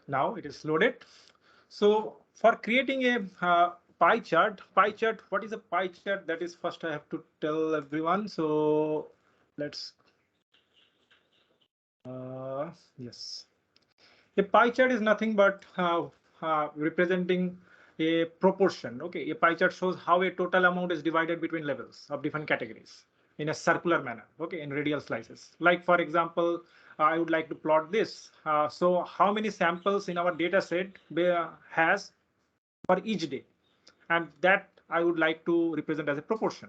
B: now it is loaded. So for creating a pie chart, what is a pie chart? That is first I have to tell everyone. So let's, yes. A pie chart is nothing but representing a proportion. Okay, a pie chart shows how a total amount is divided between levels of different categories in a circular manner. Okay, in radial slices. Like for example, I would like to plot this. So how many samples in our data set has for each day, and that I would like to represent as a proportion.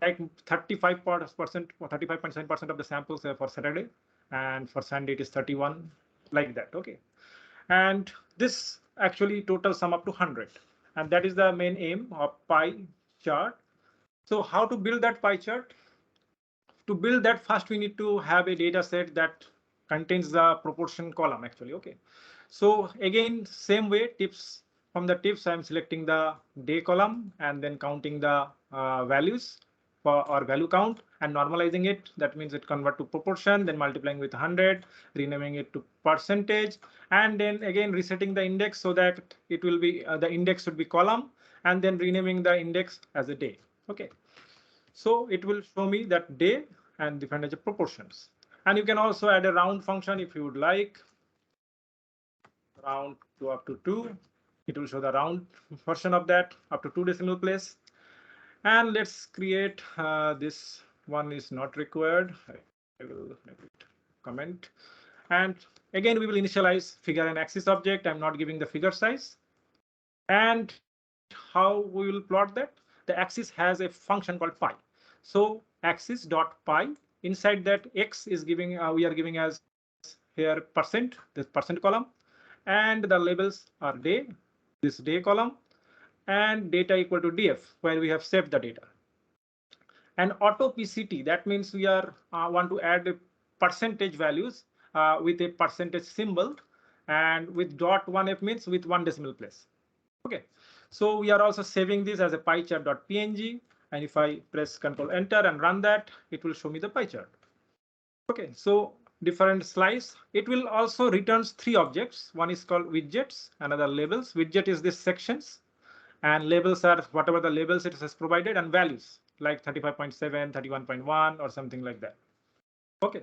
B: Like 35% or 35.7% of the samples are for Saturday, and for Sunday it is 31, like that. Okay, and this actually total sum up to 100, and that is the main aim of pie chart. So how to build that pie chart? To build that, first we need to have a data set that contains the proportion column actually. Okay, so again, same way, tips, from the tips I'm selecting the day column and then counting the values for our value count and normalizing it. That means it convert to proportion, then multiplying with 100, renaming it to percentage, and then again resetting the index so that it will be the index should be column, and then renaming the index as a day. Okay, so it will show me that day and defined as proportions. And you can also add a round function if you would like. Round to up to 2. It will show the round version of that up to 2 decimal place. And let's create this one is not required. I will make it comment. And again, we will initialize figure and axis object. I'm not giving the figure size. And how we will plot that? The axis has a function called pi. So axis.pi, inside that x is giving, we are giving as here percent, this percent column, and the labels are day, this day column, and data equal to df, where we have saved the data. And auto PCT, that means we are want to add percentage values with a percentage symbol, and with .1f means with 1 decimal place. Okay, so we are also saving this as a pie chart.png, and if I press Control Enter and run that, it will show me the pie chart. Okay, so different slice. It will also returns 3 objects. One is called widgets, another labels. Widget is this sections, and labels are whatever the labels it has provided, and values like 35.7, 31.1, or something like that. Okay,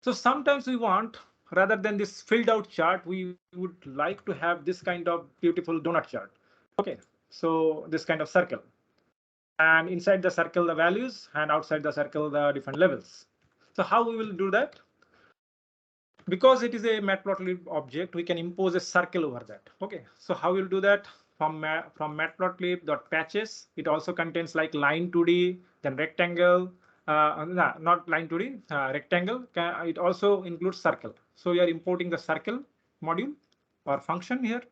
B: so sometimes we want, rather than this filled out chart, we would like to have this kind of beautiful donut chart. Okay, so this kind of circle, and inside the circle the values, and outside the circle the different levels. So how we will do that? Because it is a matplotlib object, we can impose a circle over that. Okay, so how we'll do that? From matplotlib.patches, it also contains like line 2D, then rectangle, no, not line 2D, rectangle. It also includes circle. So we are importing the circle module or function here.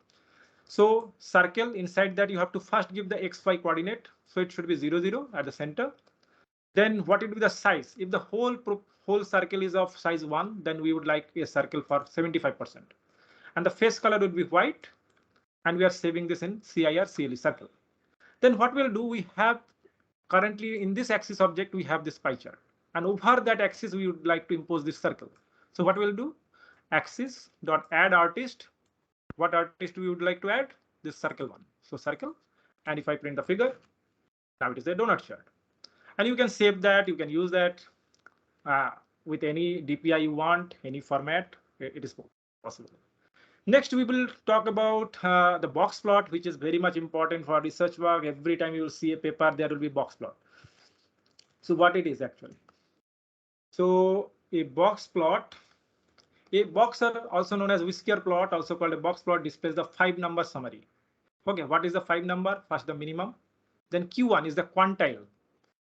B: So circle, inside that you have to first give the XY coordinate. So it should be 0, 0 at the center. Then what will be the size? If the whole circle is of size 1, then we would like a circle for 75%. And the face color would be white. And we are saving this in CIR CLE circle. Then what we'll do, we have currently in this axis object, we have this pie chart. And over that axis, we would like to impose this circle. So what we'll do, axis.add artist. What artist we would like to add? This circle one. So circle. And if I print the figure, now it is a donut chart. And you can save that, you can use that with any DPI you want, any format, it is possible. Next, we will talk about the box plot, which is very much important for research work. Every time you will see a paper, there will be box plot. So what it is actually? So a box plot, a box are also known as whisker plot, also called a box plot, displays the 5-number summary. Okay, what is the 5 number? First the minimum, then Q1 is the quantile,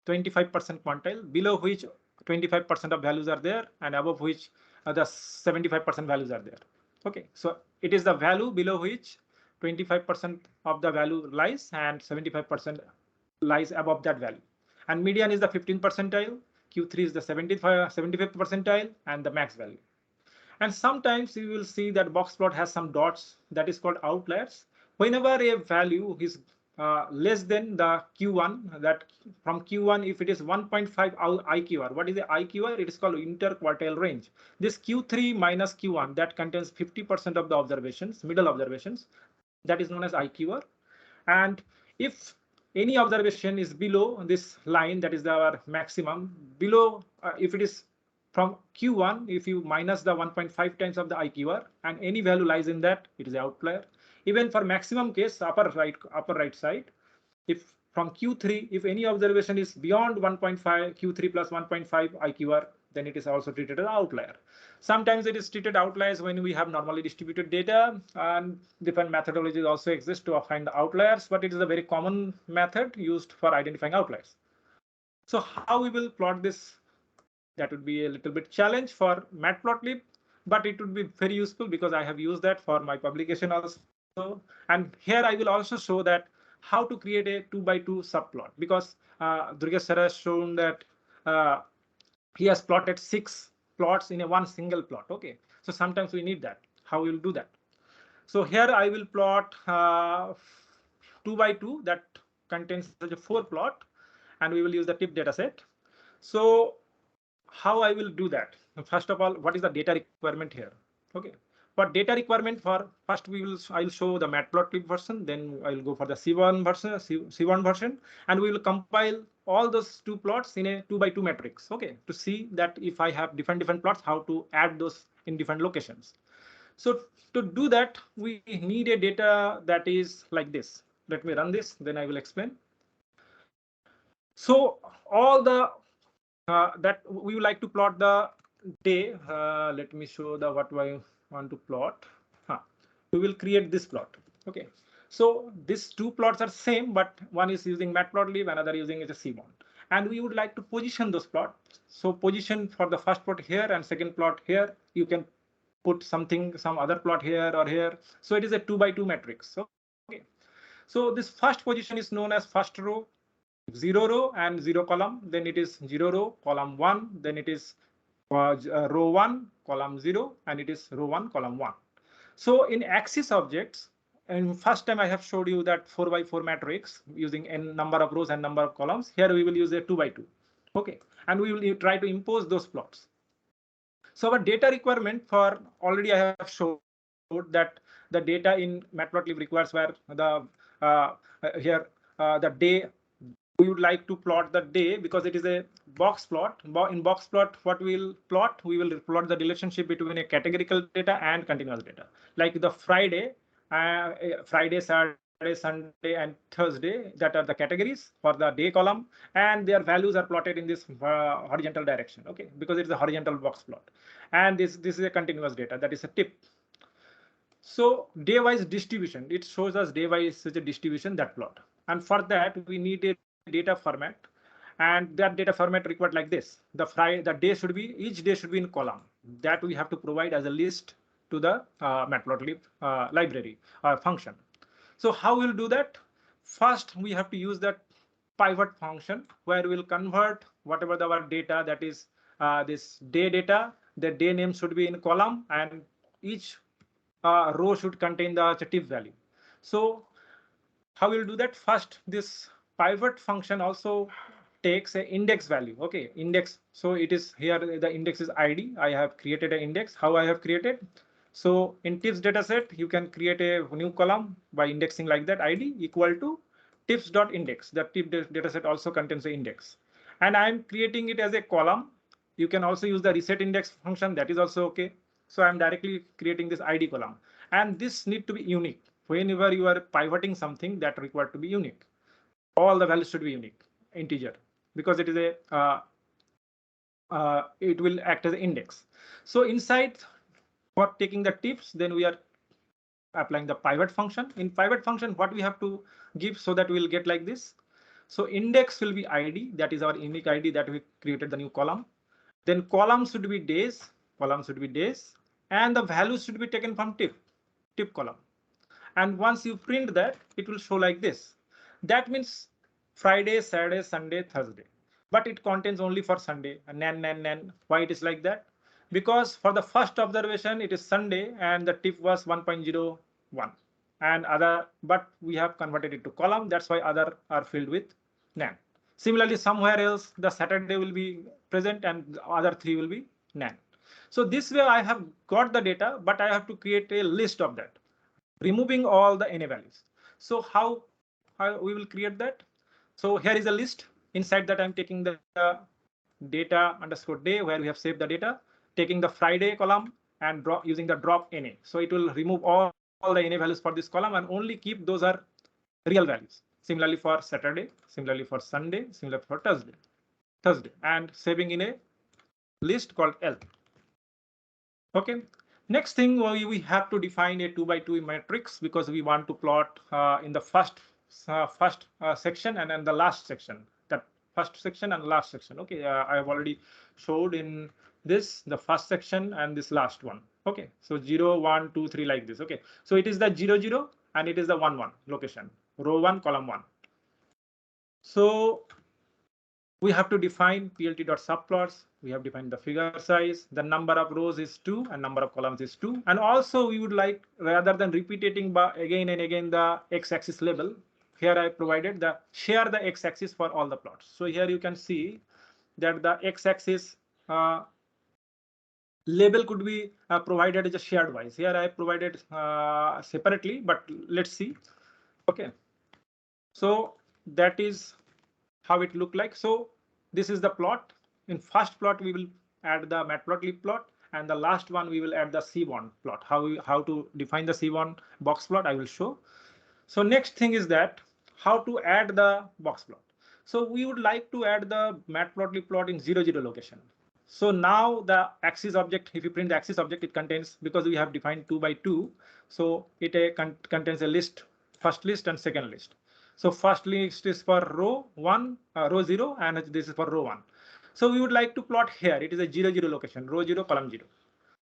B: 25% quantile, below which 25% of values are there, and above which the 75% values are there. Okay, so it is the value below which 25% of the value lies and 75% lies above that value. And median is the 15th percentile, Q3 is the 75th percentile, and the max value. And sometimes you will see that box plot has some dots, that is called outliers. Whenever a value is less than the Q1, that from Q1, if it is 1.5 IQR, what is the IQR? It is called interquartile range. This Q3 minus Q1, that contains 50% of the observations, middle observations, that is known as IQR. And if any observation is below this line, that is our maximum, below, if it is from Q1, if you minus the 1.5 times of the IQR and any value lies in that, it is an outlier. Even for maximum case, upper right side, if from Q3, if any observation is beyond 1.5, Q3 plus 1.5 IQR, then it is also treated as outlier. Sometimes it is treated outliers when we have normally distributed data, and different methodologies also exist to find the outliers, but it is a very common method used for identifying outliers. So how we will plot this? That would be a little bit challenge for Matplotlib, but it would be very useful because I have used that for my publication also. And here I will also show that how to create a 2x2 subplot, because Durgesh sir has shown that he has plotted 6 plots in a one single plot. Okay, so sometimes we need that. How we will do that? So here I will plot 2x2 that contains such a 4 plot, and we will use the tip data set. So how I will do that? First of all, what is the data requirement here? Okay, for data requirement, for first I'll show the Matplotlib version, then I'll go for the C1 version, and we will compile all those 2 plots in a 2x2 matrix. Okay, to see that if I have different plots, how to add those in different locations. So to do that, we need a data that is like this. Let me run this, then I will explain. So all the that we would like to plot the day. Let me show the what I want to plot. We will create this plot. Okay, so these 2 plots are same, but one is using Matplotlib, another using a C1, and we would like to position those plots. So position for the first plot here and second plot here. You can put some other plot here or here. So it is a 2x2 matrix. Okay, so this first position is known as first row, 0 row and 0 column, then it is 0 row, column 1, then it is row 1, column 0, and it is row 1, column 1. So in axis objects, and first time I have showed you that 4x4 matrix using n number of rows and number of columns. Here we will use a 2x2. Okay, and we will try to impose those plots. So our data requirement for already I have showed that the data in Matplotlib requires where the here the day, we would like to plot the day because it is a box plot. In box plot, what we will plot? We will plot the relationship between a categorical data and continuous data. Like the Friday, Saturday, Sunday, and Thursday, that are the categories for the day column, and their values are plotted in this horizontal direction. Okay, because it's a horizontal box plot, and this is a continuous data, that is a tip. So day-wise distribution, it shows us day-wise such a distribution, that plot. And for that, we need a data format. And that data format required like this. The day should be, each day should be in column. That we have to provide as a list to the Matplotlib library function. So how we'll do that? First, we have to use that pivot function where we'll convert whatever our data, that is this day data, the day name should be in column, and each row should contain the tip value. So how we'll do that? First, this pivot function also takes an index value. Okay, index. So it is here, the index is ID. I have created an index. How I have created? So in tips dataset, you can create a new column by indexing like that, ID equal to tips.index. The tip dataset also contains the index. And I'm creating it as a column. You can also use the reset index function. That is also okay. So I'm directly creating this ID column. And this need to be unique. Whenever you are pivoting something, that required to be unique. All the values should be unique, integer, because it is a it will act as an index. So inside, for taking the tips, then we are applying the pivot function. In pivot function, what we have to give so that we'll get like this. So index will be ID, that is our unique ID that we created the new column. Then column should be days, and the values should be taken from tip column. And once you print that, it will show like this. That means Friday, Saturday, Sunday, Thursday. But it contains only for Sunday, nan. Why it is like that? Because for the first observation, it is Sunday and the tip was 1.01 and other, but we have converted it to column. That's why other are filled with nan. Similarly, somewhere else, the Saturday will be present and the other three will be nan. So this way I have got the data, but I have to create a list of that, removing all the NA values. So how we will create that? So here is a list. Inside that I'm taking the data underscore day where we have saved the data, taking the Friday column and using the drop NA. So it will remove all the NA values for this column and only keep those are real values. Similarly for Saturday, similarly for Sunday, similarly for Thursday, and saving in a list called L. Okay. Next thing, we have to define a 2 by 2 matrix because we want to plot in the first section and then the last section. That first section and last section. Okay, I have already showed in this the first section and this last one. Okay, so 0, 1, 2, 3 like this. Okay, so it is the 0, 0 and it is the 1, 1 location, row 1, column 1. So we have to define plt.subplots. We have defined the figure size. The number of rows is 2 and number of columns is 2. And also we would like, rather than repeating again and again the x-axis label, here I provided the share the x-axis for all the plots. So here you can see that the x-axis label could be provided as a shared wise. Here I provided separately, but let's see. Okay. So that is how it look like. So this is the plot. In first plot, we will add the matplotlib plot, and the last one we will add the seaborn plot. How to define the seaborn box plot I will show. So next thing is that how to add the box plot. So we would like to add the matplotlib plot in 0, 0 location. So now the axis object, if you print the axis object, it contains, because we have defined 2 by 2, so it contains a list, first list and second list. So first list is for row 1, row 0, and this is for row 1. So we would like to plot here. It is a 0, 0 location, row 0, column 0.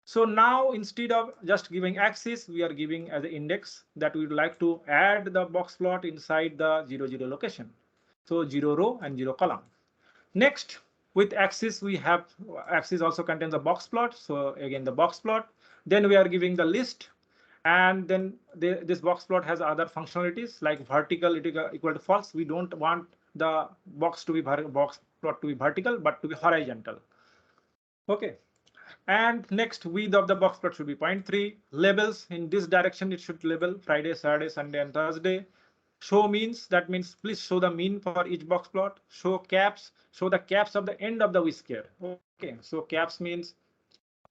B: So now instead of just giving axis, we are giving as an index that we would like to add the box plot inside the 0, 0 location. So 0 row and 0 column. Next, with axis, we have axis also contains a box plot. So again, the box plot. Then we are giving the list. And then this box plot has other functionalities like vertical equal to false. We don't want the box plot to be vertical, but to be horizontal. Okay. And next, width of the box plot should be 0.3. Labels in this direction, it should label Friday, Saturday, Sunday, and Thursday. Show means, that means please show the mean for each box plot. Show caps, show the caps of the end of the whisker. Okay, so caps means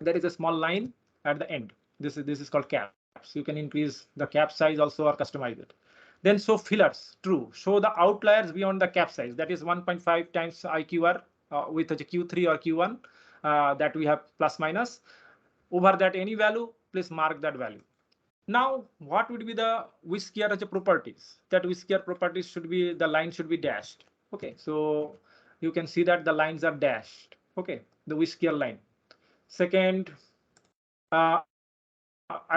B: there is a small line at the end. This is called caps. You can increase the cap size also or customize it. Then show fillers, true. Show the outliers beyond the cap size. That is 1.5 times IQR with a Q3 or Q1 that we have plus minus. Over that any value, please mark that value. Now, what would be the whisker as a properties? That whisker properties should be, the line should be dashed. Okay, so you can see that the lines are dashed. Okay, the whisker line. Second, I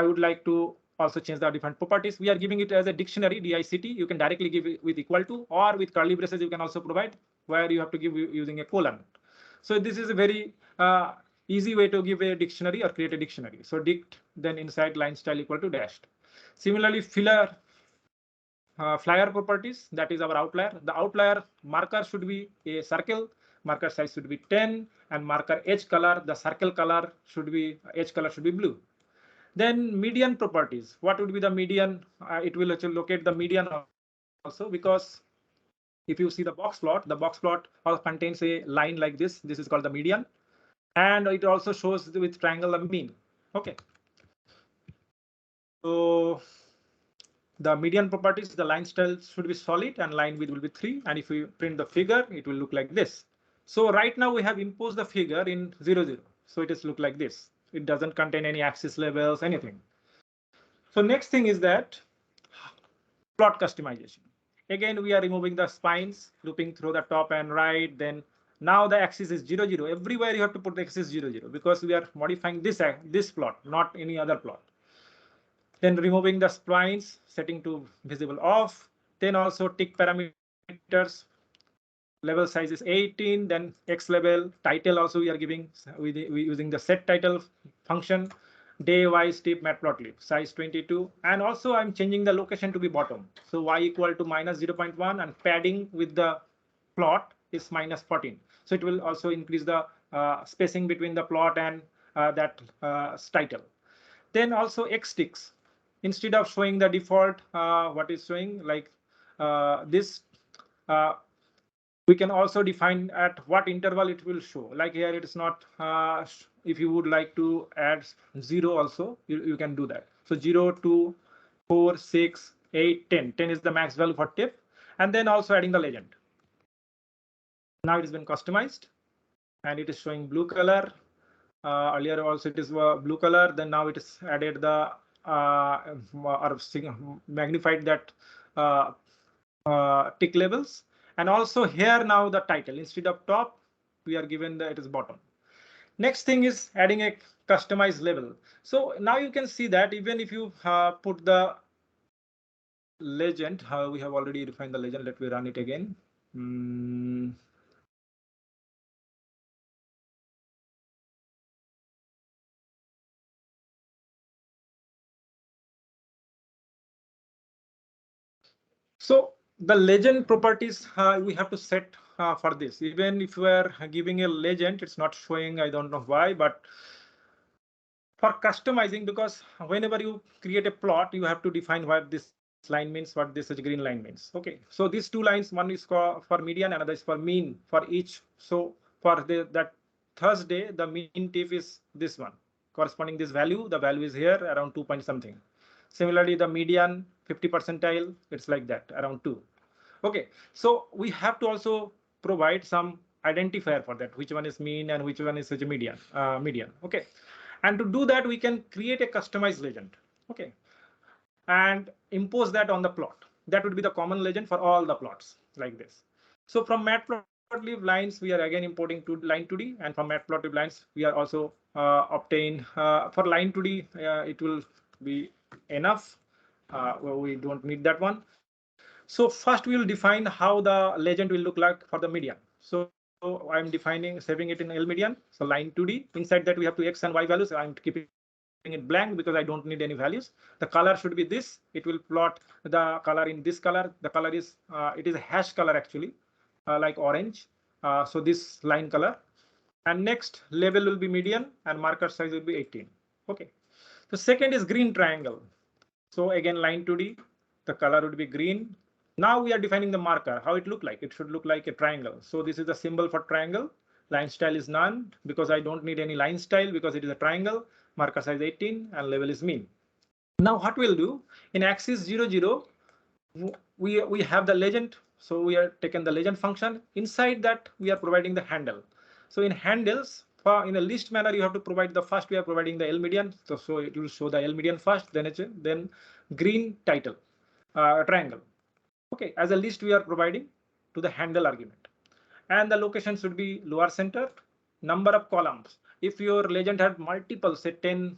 B: would like to also change the different properties. We are giving it as a dictionary, DICT. You can directly give it with equal to, or with curly braces, you can also provide, where you have to give using a colon. So this is a very easy way to give a dictionary or create a dictionary. So dict, then inside line style equal to dashed. Similarly, filler flyer properties, that is our outlier. The outlier marker should be a circle, marker size should be 10, and marker edge color, the circle color should be, edge color should be blue. Then median properties, what would be the median? It will actually locate the median also, because if you see the box plot contains a line like this. This is called the median, and it also shows with triangle the mean. Okay. So the median properties, the line style should be solid and line width will be 3. And if we print the figure, it will look like this. So right now we have imposed the figure in 0, 0. So it is look like this. It doesn't contain any axis labels, anything. So next thing is that plot customization. Again, we are removing the spines, looping through the top and right. Then now the axis is 0, 0. Everywhere you have to put the axis 0, 0 because we are modifying this plot, not any other plot. Then removing the splines, setting to visible off. Then also tick parameter parameters. Level size is 18, then X level title also we are giving we using the set title function. Day wise tip matplotlib size 22, and also I'm changing the location to be bottom. So y equal to minus 0.1 and padding with the plot is minus 14. So it will also increase the spacing between the plot and that title. Then also X sticks, instead of showing the default what is showing like this. We can also define at what interval it will show. Like here, it is not. If you would like to add 0 also, you can do that. So 0, 2, 4, 6, 8, 10. 10 is the max value for tip. And then also adding the legend. Now it has been customized and it is showing blue color. Earlier also it is blue color. Then now it is added the or magnified that tick levels. And also here now the title, instead of top, we are given that it is bottom. Next thing is adding a customized level. So now you can see that even if you put the legend, we have already defined the legend. Let me run it again. So the legend properties we have to set for this. Even if we are giving a legend, it's not showing. I don't know why, but for customizing, because whenever you create a plot, you have to define what this line means, what this green line means. Okay, so these two lines, one is for median, another is for mean for each. So for that Thursday, the mean tip is this one corresponding this value. The value is here around 2 point something. Similarly, the median 50 percentile, it's like that around 2. Okay, so we have to also provide some identifier for that, which one is mean and which one is such a median. Okay, and to do that, we can create a customized legend. Okay, and impose that on the plot. That would be the common legend for all the plots like this. So from matplotlib lines, we are again importing to line 2D, and from matplotlib lines, we are also obtain for line 2D. It will be enough. We don't need that one. So first we will define how the legend will look like for the median. So I'm defining, saving it in L median. So line 2D, inside that we have to X and Y values. I'm keeping it blank because I don't need any values. The color should be this. It will plot the color in this color. The color is, it is a hash color actually, like orange. So this line color. And next level will be median and marker size will be 18. Okay. The second is green triangle. So again, line 2D, the color would be green. Now we are defining the marker, how it look like. It should look like a triangle. So this is the symbol for triangle. Line style is none because I don't need any line style because it is a triangle. Marker size 18 and level is mean. Now what we'll do in axis 0, 0, we have the legend. So we are taking the legend function. Inside that we are providing the handle. So in handles, in a list manner, you have to provide the first. We are providing the L median. So it will show the L median first, then green title triangle. Okay, as a list we are providing to the handle argument, and the location should be lower center. Number of columns. If your legend had multiple, say 10,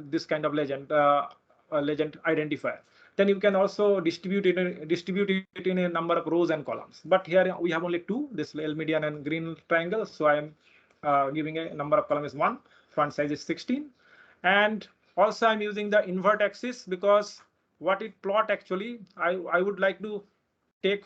B: this kind of legend identifier, then you can also distribute it in a number of rows and columns. But here we have only 2, this L median and green triangle. So I am giving a number of columns is 1. Font size is 16, and also I'm using the invert axis because what it plot actually, I would like to take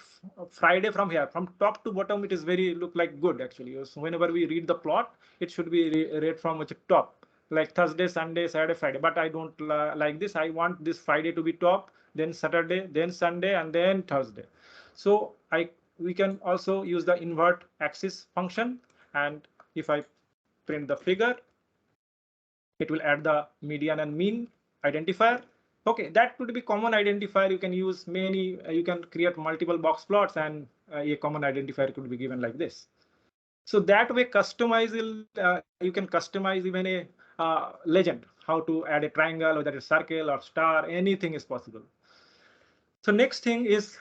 B: Friday from here, from top to bottom. It is very look like good actually. So whenever we read the plot, it should be read from which top, like Thursday, Sunday, Saturday, Friday. But I don't like this. I want this Friday to be top, then Saturday, then Sunday, and then Thursday. So we can also use the invert axis function, and if I print the figure, it will add the median and mean identifier. Okay, that could be common identifier. You can use many, you can create multiple box plots, and a common identifier could be given like this. So that way, you can customize even a legend, how to add a triangle, whether it's circle or star, anything is possible. So next thing is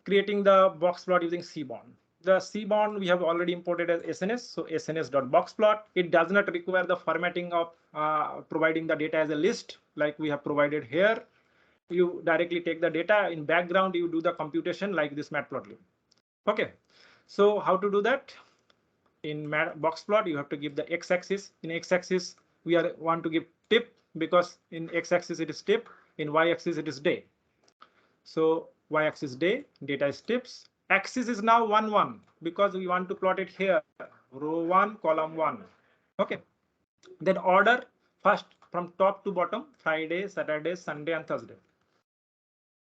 B: creating the box plot using Seaborn. The Seaborn we have already imported as SNS. So SNS.boxplot. It does not require the formatting of providing the data as a list like we have provided here. you directly take the data. In background, you do the computation like this matplotlib. Okay, so how to do that? In box plot, you have to give the x-axis. In x-axis, we want to give tip, because in x-axis it is tip, in y-axis it is day. So y-axis day, data is tips. Axis is now 1, 1, because we want to plot it here, row 1, column 1. Okay. Then order first from top to bottom, Friday, Saturday, Sunday, and Thursday.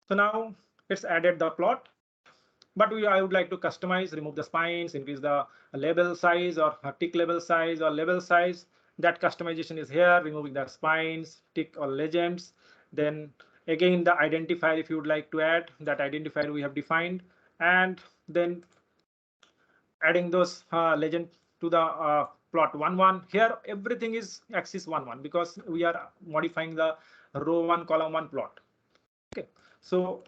B: So now it's added the plot, but I would like to customize, remove the spines, increase the label size or tick label size or label size. That customization is here, removing the spines, tick or legends. Then again, the identifier, if you would like to add that identifier we have defined, and then adding those legend to the plot 1, 1. Here everything is axis 1, 1, because we are modifying the row 1, column 1 plot. Okay, so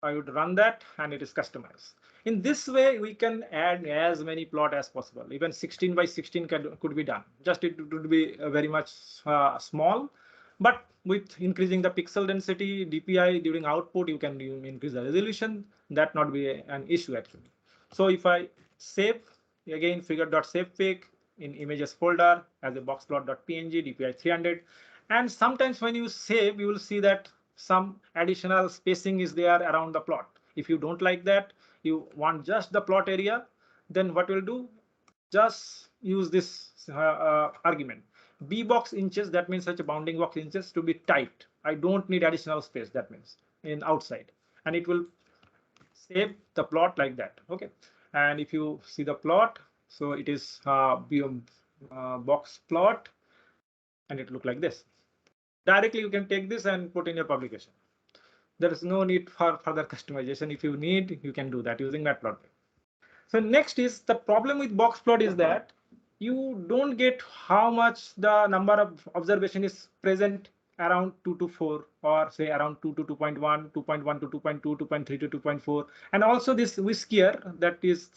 B: I would run that and it is customized. In this way, we can add as many plot as possible. Even 16 by 16 could be done. Just it would be very much small, but with increasing the pixel density, DPI during output, you can increase the resolution. That not be an issue actually. So if I save, again figure.savefig in images folder as a boxplot.png, DPI 300. And sometimes when you save, you will see that some additional spacing is there around the plot. If you don't like that, you want just the plot area, then what we'll do, just use this argument. B box inches, that means such a bounding box inches to be typed. I don't need additional space, that means in outside. And it will save the plot like that. Okay. And if you see the plot, so it is box plot, and it look like this. Directly you can take this and put in your publication. There is no need for further customization. If you need, you can do that using matplotlib. So next is the problem with box plot is that you don't get how much the number of observation is present around 2 to 4, or say around 2 to 2.1, 2.1 to 2.2, 2.3 to 2.4. And also this whisker that is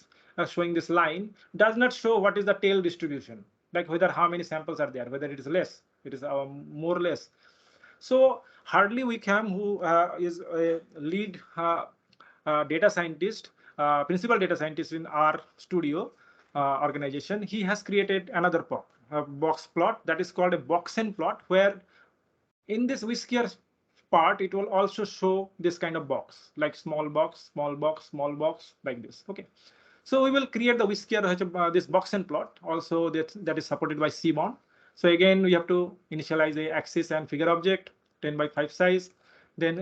B: showing this line does not show what is the tail distribution, like whether how many samples are there, whether it is less, it is more or less. So Hardly Wickham, who is a lead data scientist, principal data scientist in our studio organization, he has created another box plot that is called a Boxen plot, where in this whisker part, it will also show this kind of box, like small box, small box, small box, like this. Okay. So we will create the whisker, this Boxen plot, also that is supported by Cbond. So again, we have to initialize the axis and figure object, 10 by 5 size. Then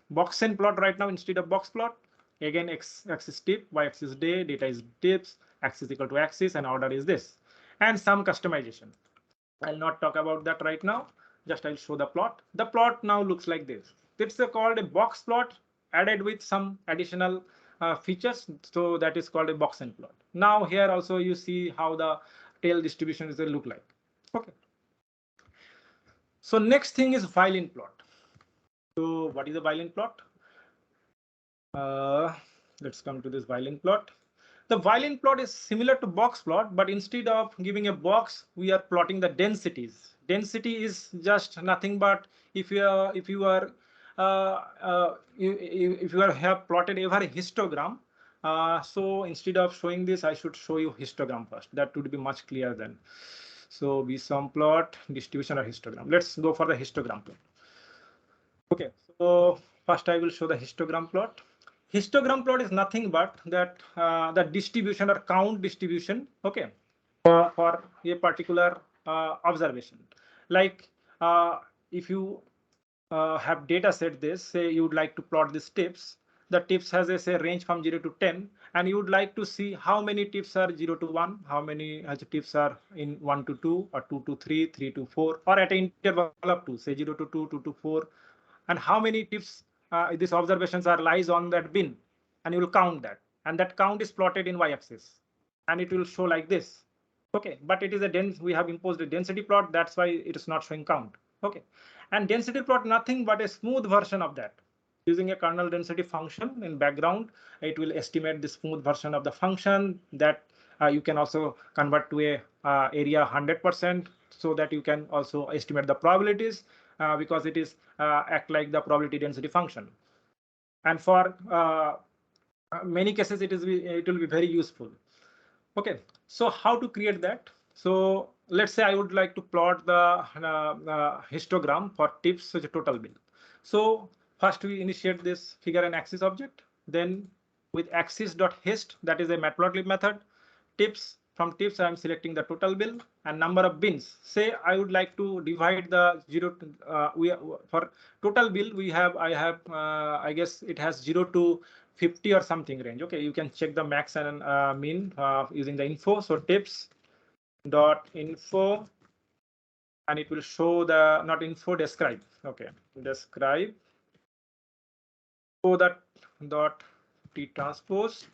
B: Boxen plot right now instead of box plot. Again, x-axis tip, y-axis day, data is tips, axis equal to axis, and order is this. And some customization. I'll not talk about that right now. Just I'll show the plot. The plot now looks like this. It's called a box plot added with some additional features. So that is called a Boxen plot. Now here also you see how the tail distribution is look like. Okay. So next thing is Violin plot. So what is a Violin plot? Let's come to this Violin plot. The Violin plot is similar to box plot, but instead of giving a box, we are plotting the densities. Density is just nothing but if you have plotted every histogram. So instead of showing this, I should show you histogram first. That would be much clearer then. So sum plot, distribution, or histogram. Let's go for the histogram plot. Okay, so first I will show the histogram plot. Histogram plot is nothing but that the distribution or count distribution, okay, for a particular observation. Like if you have data set this, say you would like to plot these tips. The tips has a say range from 0 to 10, and you would like to see how many tips are 0 to 1, how many tips are in 1 to 2, or 2 to 3, 3 to 4, or at an interval of 2, say 0 to 2, 2 to 4, and how many tips these observations are lies on that bin, and you will count that, and that count is plotted in y-axis, and it will show like this. Okay, but it is a dense, we have imposed a density plot, that's why it is not showing count. Okay, and density plot nothing but a smooth version of that. Using a kernel density function in background, it will estimate the smooth version of the function that you can also convert to a area 100%, so that you can also estimate the probabilities. because it is act like the probability density function. And for many cases, it will be very useful. Okay, so how to create that? So let's say I would like to plot the histogram for tips such a total bill. So first we initiate this figure and axis object. Then with axis.hist, that is a matplotlib method. Tips, from tips I am selecting the total bill and number of bins. Say I would like to divide the for total bill I guess it has 0 to 50 or something range. Okay, you can check the max and min using the info. So tips dot info, and it will show the not info describe. Okay, describe. So that dot t transpose.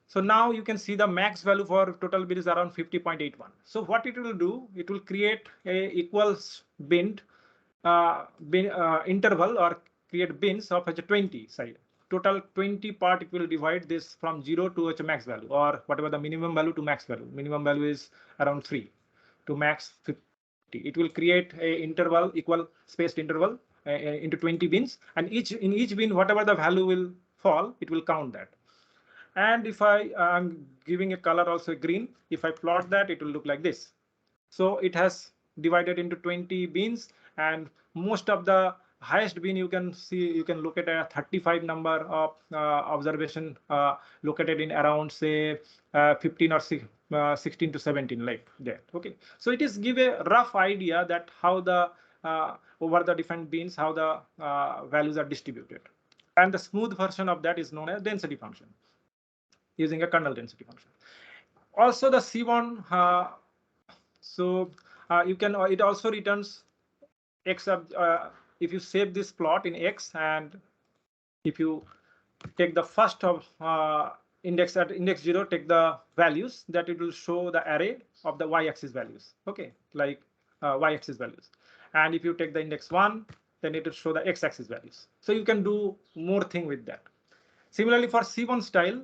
B: So now you can see the max value for total bill is around 50.81. So what it will do, it will create a equals bin interval or create bins of a 20 side. Total 20 part, it will divide this from 0 to a max value or whatever the minimum value to max value. Minimum value is around 3 to max 50. It will create a interval, equal spaced interval into 20 bins, and in each bin, whatever the value will fall, it will count that. And if I am giving a color also green, if I plot that, it will look like this. So it has divided into 20 bins, and most of the highest bin you can see, you can look at a 35 number of observation located in around say 15 or 16 to 17 like that. Okay, so it is give a rough idea that how the over the different bins, how the values are distributed. And the smooth version of that is known as density function, using a kernel density function. Also the C1, you can it also returns x if you save this plot in x, and if you take the first of index at index 0, take the values, that it will show the array of the y-axis values. Okay, like y-axis values. And if you take the index 1, then it will show the x-axis values. So you can do more thing with that. Similarly for C1 style,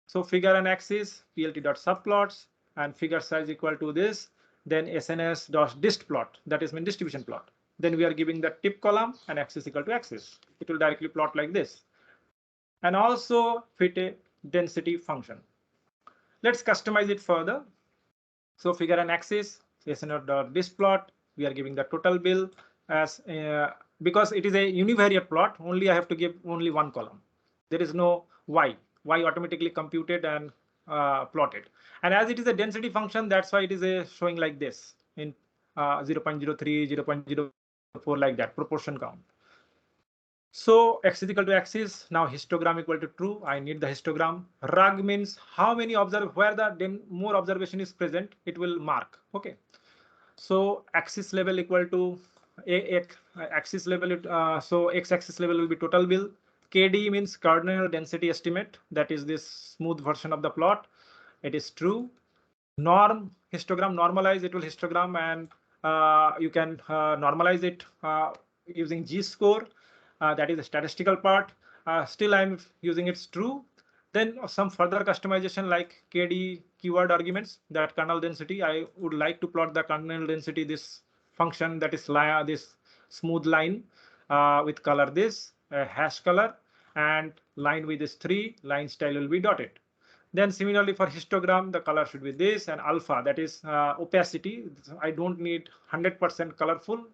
B: so figure and axis plt.subplots and figure size equal to this, then sns.dist plot, that is mean distribution plot. Then we are giving the tip column and axis equal to axis. It will directly plot like this. And also fit a density function. Let's customize it further. So figure and axis sns.dist plot, we are giving the total bill as because it is a univariate plot, only I have to give only one column. There is no y automatically computed and plotted. And as it is a density function, that's why it is showing like this in 0.03, 0.04 like that proportion count. So x is equal to axis. Now histogram equal to true. I need the histogram. Rug means how many where the more observation is present, it will mark. Okay. So axis level equal to axis level. So x-axis level will be total bill. KD means kernel density estimate. That is this smooth version of the plot. It is true. Norm histogram normalize, it will histogram, and you can normalize it using G-score. That is the statistical part. Still I'm using it's true. Then some further customization like KD keyword arguments, that kernel density. I would like to plot the kernel density, this function that is this smooth line with color this hash color, and line with this 3 line style will be dotted. Then similarly for histogram, the color should be this, and alpha, that is opacity. I don't need 100% colorful.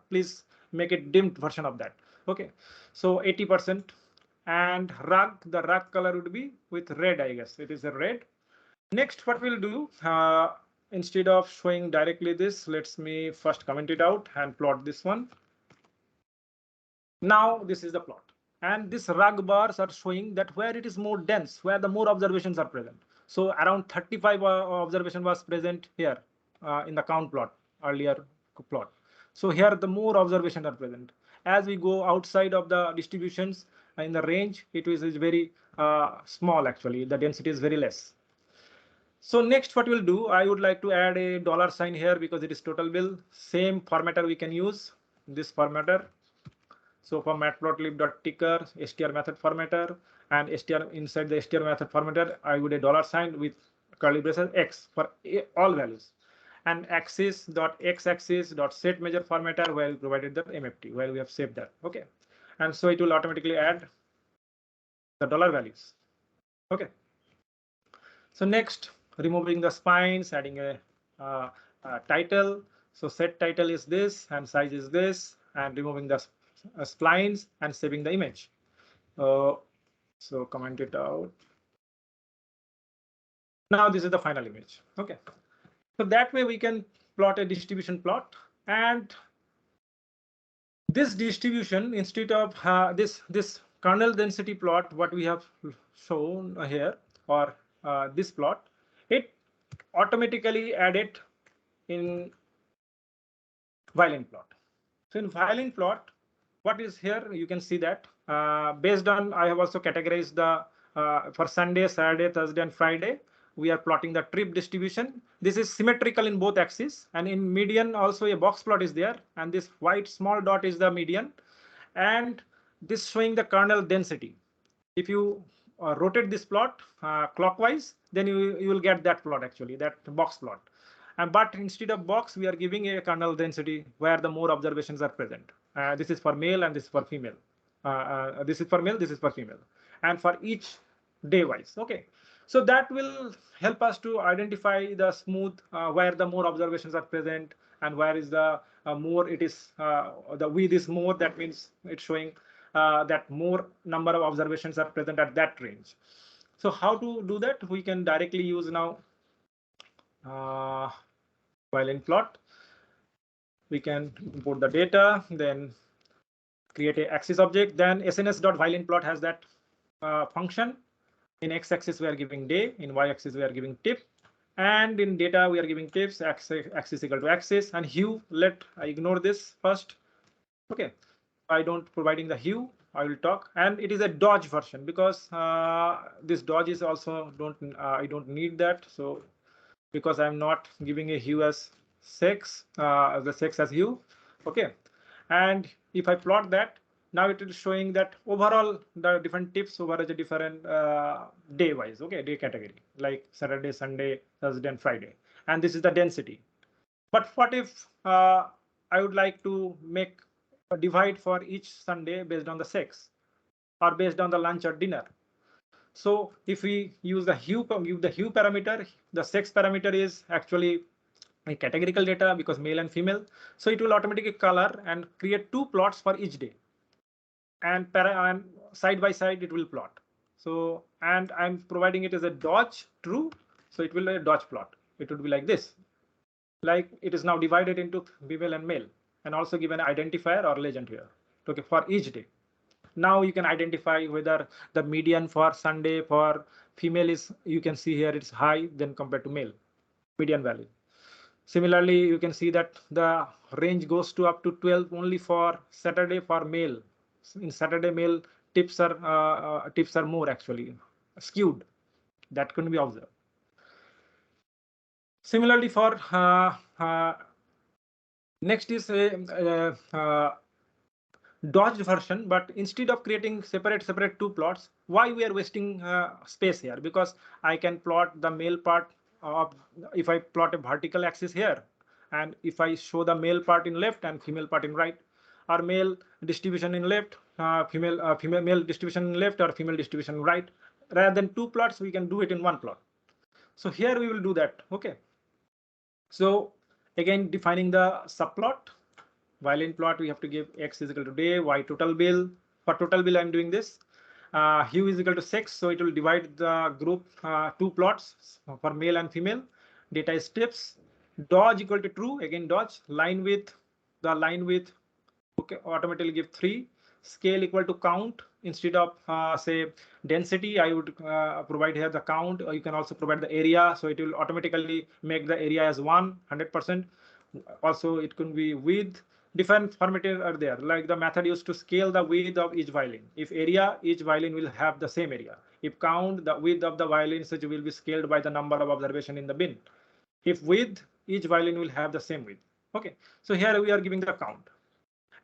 B: Please make it dimmed version of that. Okay, so 80%. And rug, the rug color would be with red, I guess. It is a red. Next, what we'll do, instead of showing directly this, let's me first comment it out and plot this one. Now this is the plot. And these rug bars are showing that where it is more dense, where the more observations are present. So around 35 observation was present here in the count plot, earlier plot. So here the more observations are present. As we go outside of the distributions in the range, it is very small actually. The density is very less. So next what we'll do, I would like to add a dollar sign here because it is total bill. Same formatter we can use, this formatter. So for matplotlib.ticker, str method formatter, and str inside the str method formatter, I would a dollar sign with curly braces x for all values. and axis.x-axis.set measure formatter where we provided the MFT, where we have saved that. Okay, and so it will automatically add the dollar values. Okay, so next, removing the spines, adding a title. So set title is this and size is this, and removing the splines and saving the image. So comment it out. Now this is the final image. Okay, so that way we can plot a distribution plot, and this distribution, instead of this kernel density plot, what we have shown here, or this plot, it automatically added in Violin Plot. So in Violin Plot, what is here, you can see that based on, I have also categorized the for Sunday, Saturday, Thursday, and Friday, we are plotting the trip distribution. This is symmetrical in both axes, and in median also a box plot is there, and this white small dot is the median, and this showing the kernel density. If you rotate this plot clockwise, then you will get that plot, actually that box plot. But instead of box, we are giving a kernel density where the more observations are present. This is for male and this is for female. This is for male, this is for female, and for each day wise. Okay, so that will help us to identify the smooth where the more observations are present, and where is the more it is the width is more. That means it's showing that more number of observations are present at that range. So how to do that? We can directly use now Violin Plot. We can import the data, then create a axis object. Then sns.violinplot has that function. In x-axis we are giving day, in y-axis we are giving tip, and in data we are giving tips, axis equal to axis, and hue. Let I ignore this first. Okay, I don't providing the hue. I will talk, and it is a dodge version because this dodge is also I don't need that. So because I'm not giving a hue as sex, the sex as hue. Okay, and if I plot that, now it is showing that overall the different tips over a different day wise. Okay, day category like Saturday, Sunday, Thursday, and Friday, and this is the density. But what if I would like to make a divide for each Sunday based on the sex, or based on the lunch or dinner? So if we use the hue parameter, the sex parameter is actually a categorical data because male and female. So it will automatically color and create two plots for each day, and side by side it will plot. So, and I'm providing it as a dodge true. So it will be a dodge plot. It would be like this, like it is now divided into female and male, and also given an identifier or legend here. Okay, for each day. Now you can identify whether the median for Sunday for female is, you can see here it's high than compared to male, median value. Similarly, you can see that the range goes to up to 12 only for Saturday for male. In Saturday, male tips are more actually skewed. That can be observed. Similarly, for next is a dodged version, but instead of creating separate two plots, why we are wasting space here? Because I can plot the male part of, if I plot a vertical axis here, and if I show the male part in left and female part in right, or male distribution in left, male distribution in left, or female distribution in right, rather than two plots, we can do it in one plot. So here we will do that. Okay, so again defining the subplot. Violin plot, we have to give x is equal to day, y total bill. For total bill, I'm doing this. Hue is equal to sex, so it will divide the group two plots for male and female. Data is tips. Dodge equal to true, again dodge. Line width, the line width, okay, automatically give 3. Scale equal to count. Instead of say density, I would provide here the count. Or you can also provide the area, so it will automatically make the area as 100%. Also, it can be width. Different formatting are there, like the method used to scale the width of each violin. If area, each violin will have the same area. If count, the width of the violin such will be scaled by the number of observation in the bin. If width, each violin will have the same width. Okay, so here we are giving the count.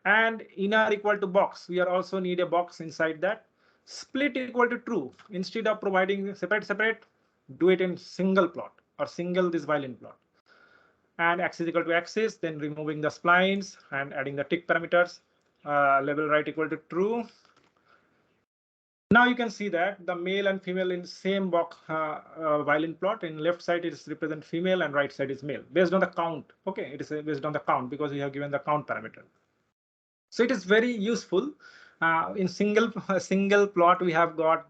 B: And inner equal to box, we are also need a box inside that. Split equal to true. Instead of providing separate, do it in single plot or single this violin plot. and axis equal to axis, then removing the splines and adding the tick parameters, label right equal to true. Now you can see that the male and female in same box violin plot. In left side it is represent female and right side is male based on the count. Okay, it is based on the count because we have given the count parameter. So it is very useful. In single plot we have got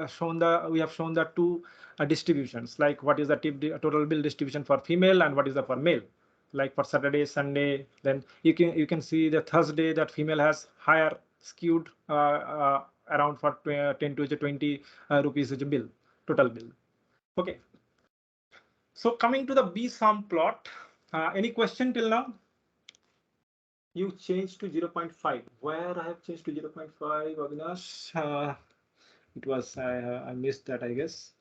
B: shown the two distributions, like what is the total bill distribution for female and what is the for male. Like for Saturday, Sunday, then you can see the Thursday that female has higher skewed around for 10 to 20 rupees bill, total bill. Okay. So coming to the B sum plot, any question till now? You changed to 0.5. Where I have changed to 0.5, Avinash? It was I missed that, I guess.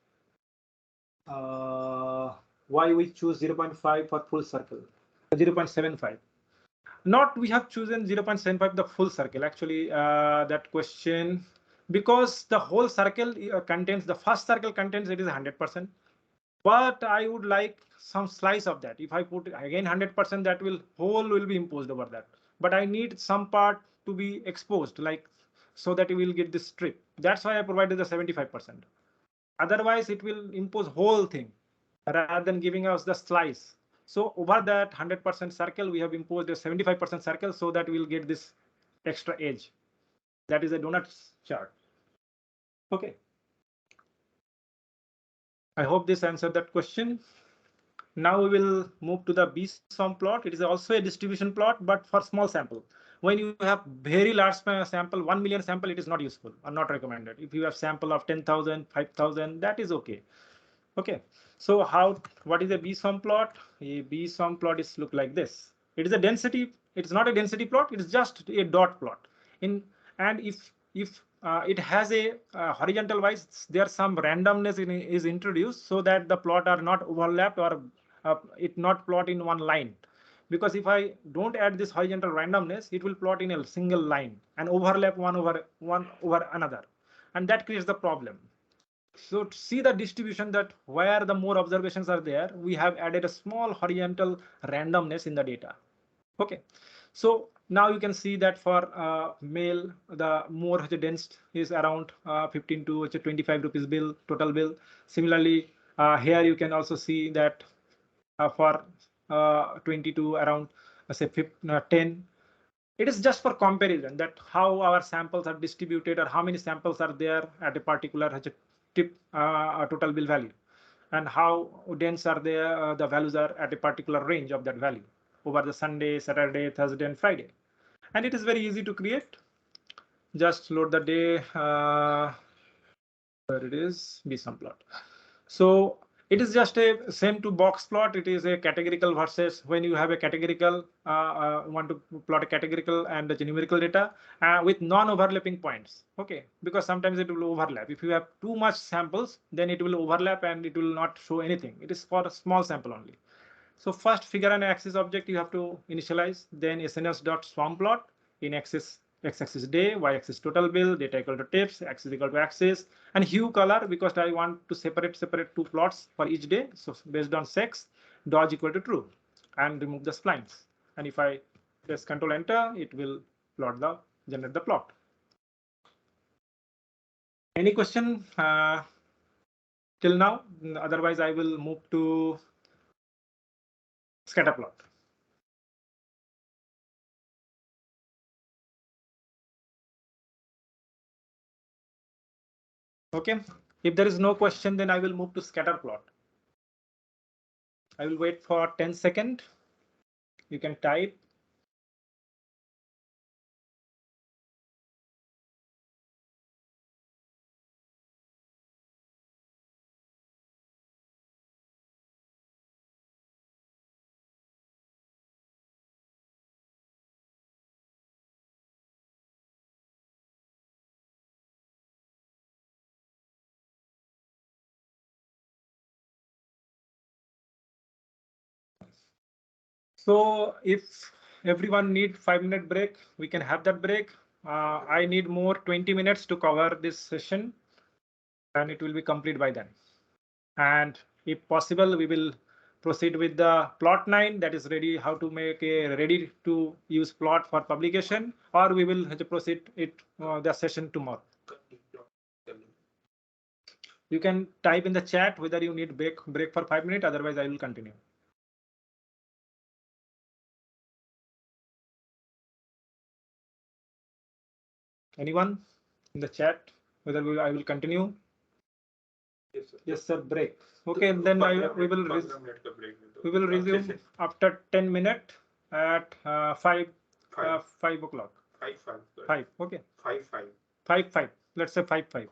B: Why we choose 0.5 for full circle? 0.75. Not we have chosen 0.75 the full circle. Actually, that question, because the whole circle contains, the first circle contains it is 100%. But I would like some slice of that. If I put again 100%, that whole will be imposed over that. But I need some part to be exposed, like so that you will get this strip. That's why I provided the 75%. Otherwise, it will impose whole thing rather than giving us the slice. So over that 100% circle, we have imposed a 75% circle so that we'll get this extra edge. That is a Doughnut chart. Okay. I hope this answered that question. Now we will move to the B sum plot. It is also a distribution plot, but for small sample. When you have very large sample, 1 million sample, it is not useful or not recommended. If you have sample of 10,000, 5,000, that is okay. Okay. So what is a B sum plot? A B sum plot is look like this. It is a density. It's not a density plot. It is just a dot plot. And if it has a horizontal wise, there some randomness is introduced so that the plot are not overlapped or it not plot in one line. Because if I don't add this horizontal randomness, it will plot in a single line and overlap one over another, and that creates the problem. So to see the distribution, that where the more observations are there, we have added a small horizontal randomness in the data. Okay, so now you can see that for male, the more dense is around 15 to 25 rupees bill, total bill. Similarly, here you can also see that for 22 around say 10. It is just for comparison that how our samples are distributed or how many samples are there at a particular tip total bill value, and how dense are the values are at a particular range of that value over the Sunday, Saturday, Thursday, and Friday. And it is very easy to create. Just load the day. Where it is, B sum plot. So it is just a same to box plot. It is a categorical versus when you have a categorical, want to plot a categorical and the numerical data with non-overlapping points. Okay, because sometimes it will overlap. If you have too much samples, then it will overlap and it will not show anything. It is for a small sample only. So first figure an axis object you have to initialize, then SNS.swarm plot in x-axis day, y-axis total bill, data equal to tips, axis equal to axis, and hue color because I want to separate two plots for each day. So based on sex, dodge equal to true, and remove the splines. And if I press Control Enter, it will generate the plot. Any question till now? Otherwise, I will move to scatter plot. Okay, if there is no question, then I will move to scatter plot. I will wait for 10 seconds. You can type. So if everyone need 5-minute break, we can have that break. I need more 20 minutes to cover this session, and it will be complete by then. And if possible, we will proceed with the plot 9, that is ready, how to make a ready to use plot for publication, or we will proceed it the session tomorrow. You can type in the chat whether you need break for 5 minutes, otherwise I will continue. Anyone in the chat whether I will continue? Yes, sir. Break. Okay, then we will resume after 10 minutes at 5 o'clock. 5. Okay. 5. Let's say 5.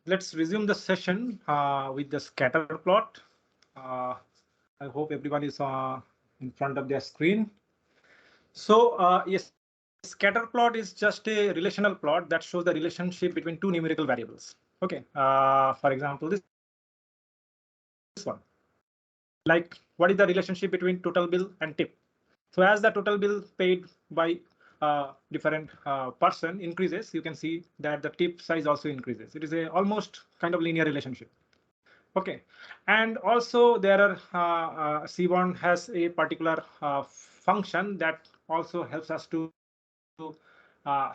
B: let's resume the session with the scatter plot. I hope everyone is in front of their screen. So yes, scatter plot is just a relational plot that shows the relationship between two numerical variables. Okay, for example, this one. Like, what is the relationship between total bill and tip? So as the total bill paid by different person increases, you can see that the tip size also increases. It is a almost kind of linear relationship. Okay, and also there are C1 has a particular function that also helps us to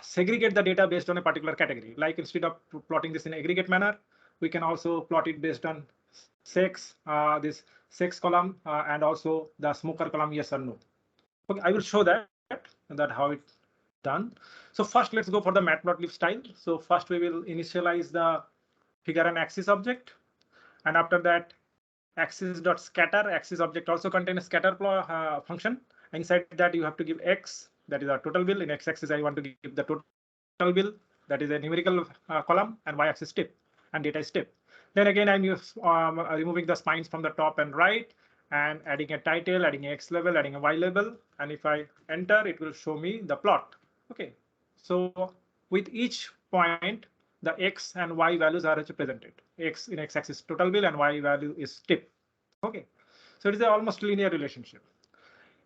B: segregate the data based on a particular category. Like instead of plotting this in aggregate manner, we can also plot it based on sex, this sex column, and also the smoker column, yes or no. Okay, I will show that how it done. So first, let's go for the matplotlib style. So first, we will initialize the figure and axis object, and after that, axis.scatter. Axis object also contains a scatter function. Inside that, you have to give x, that is our total bill. In x-axis, I want to give the total bill, that is a numerical column, and y-axis tip, and data is tip. Then again, I'm removing the spines from the top and right, and adding a title, adding a x label, adding a y label. And if I enter, it will show me the plot. Okay, so with each point, the x and y values are represented. X in x-axis total bill and y value is tip. Okay, so it is a almost linear relationship.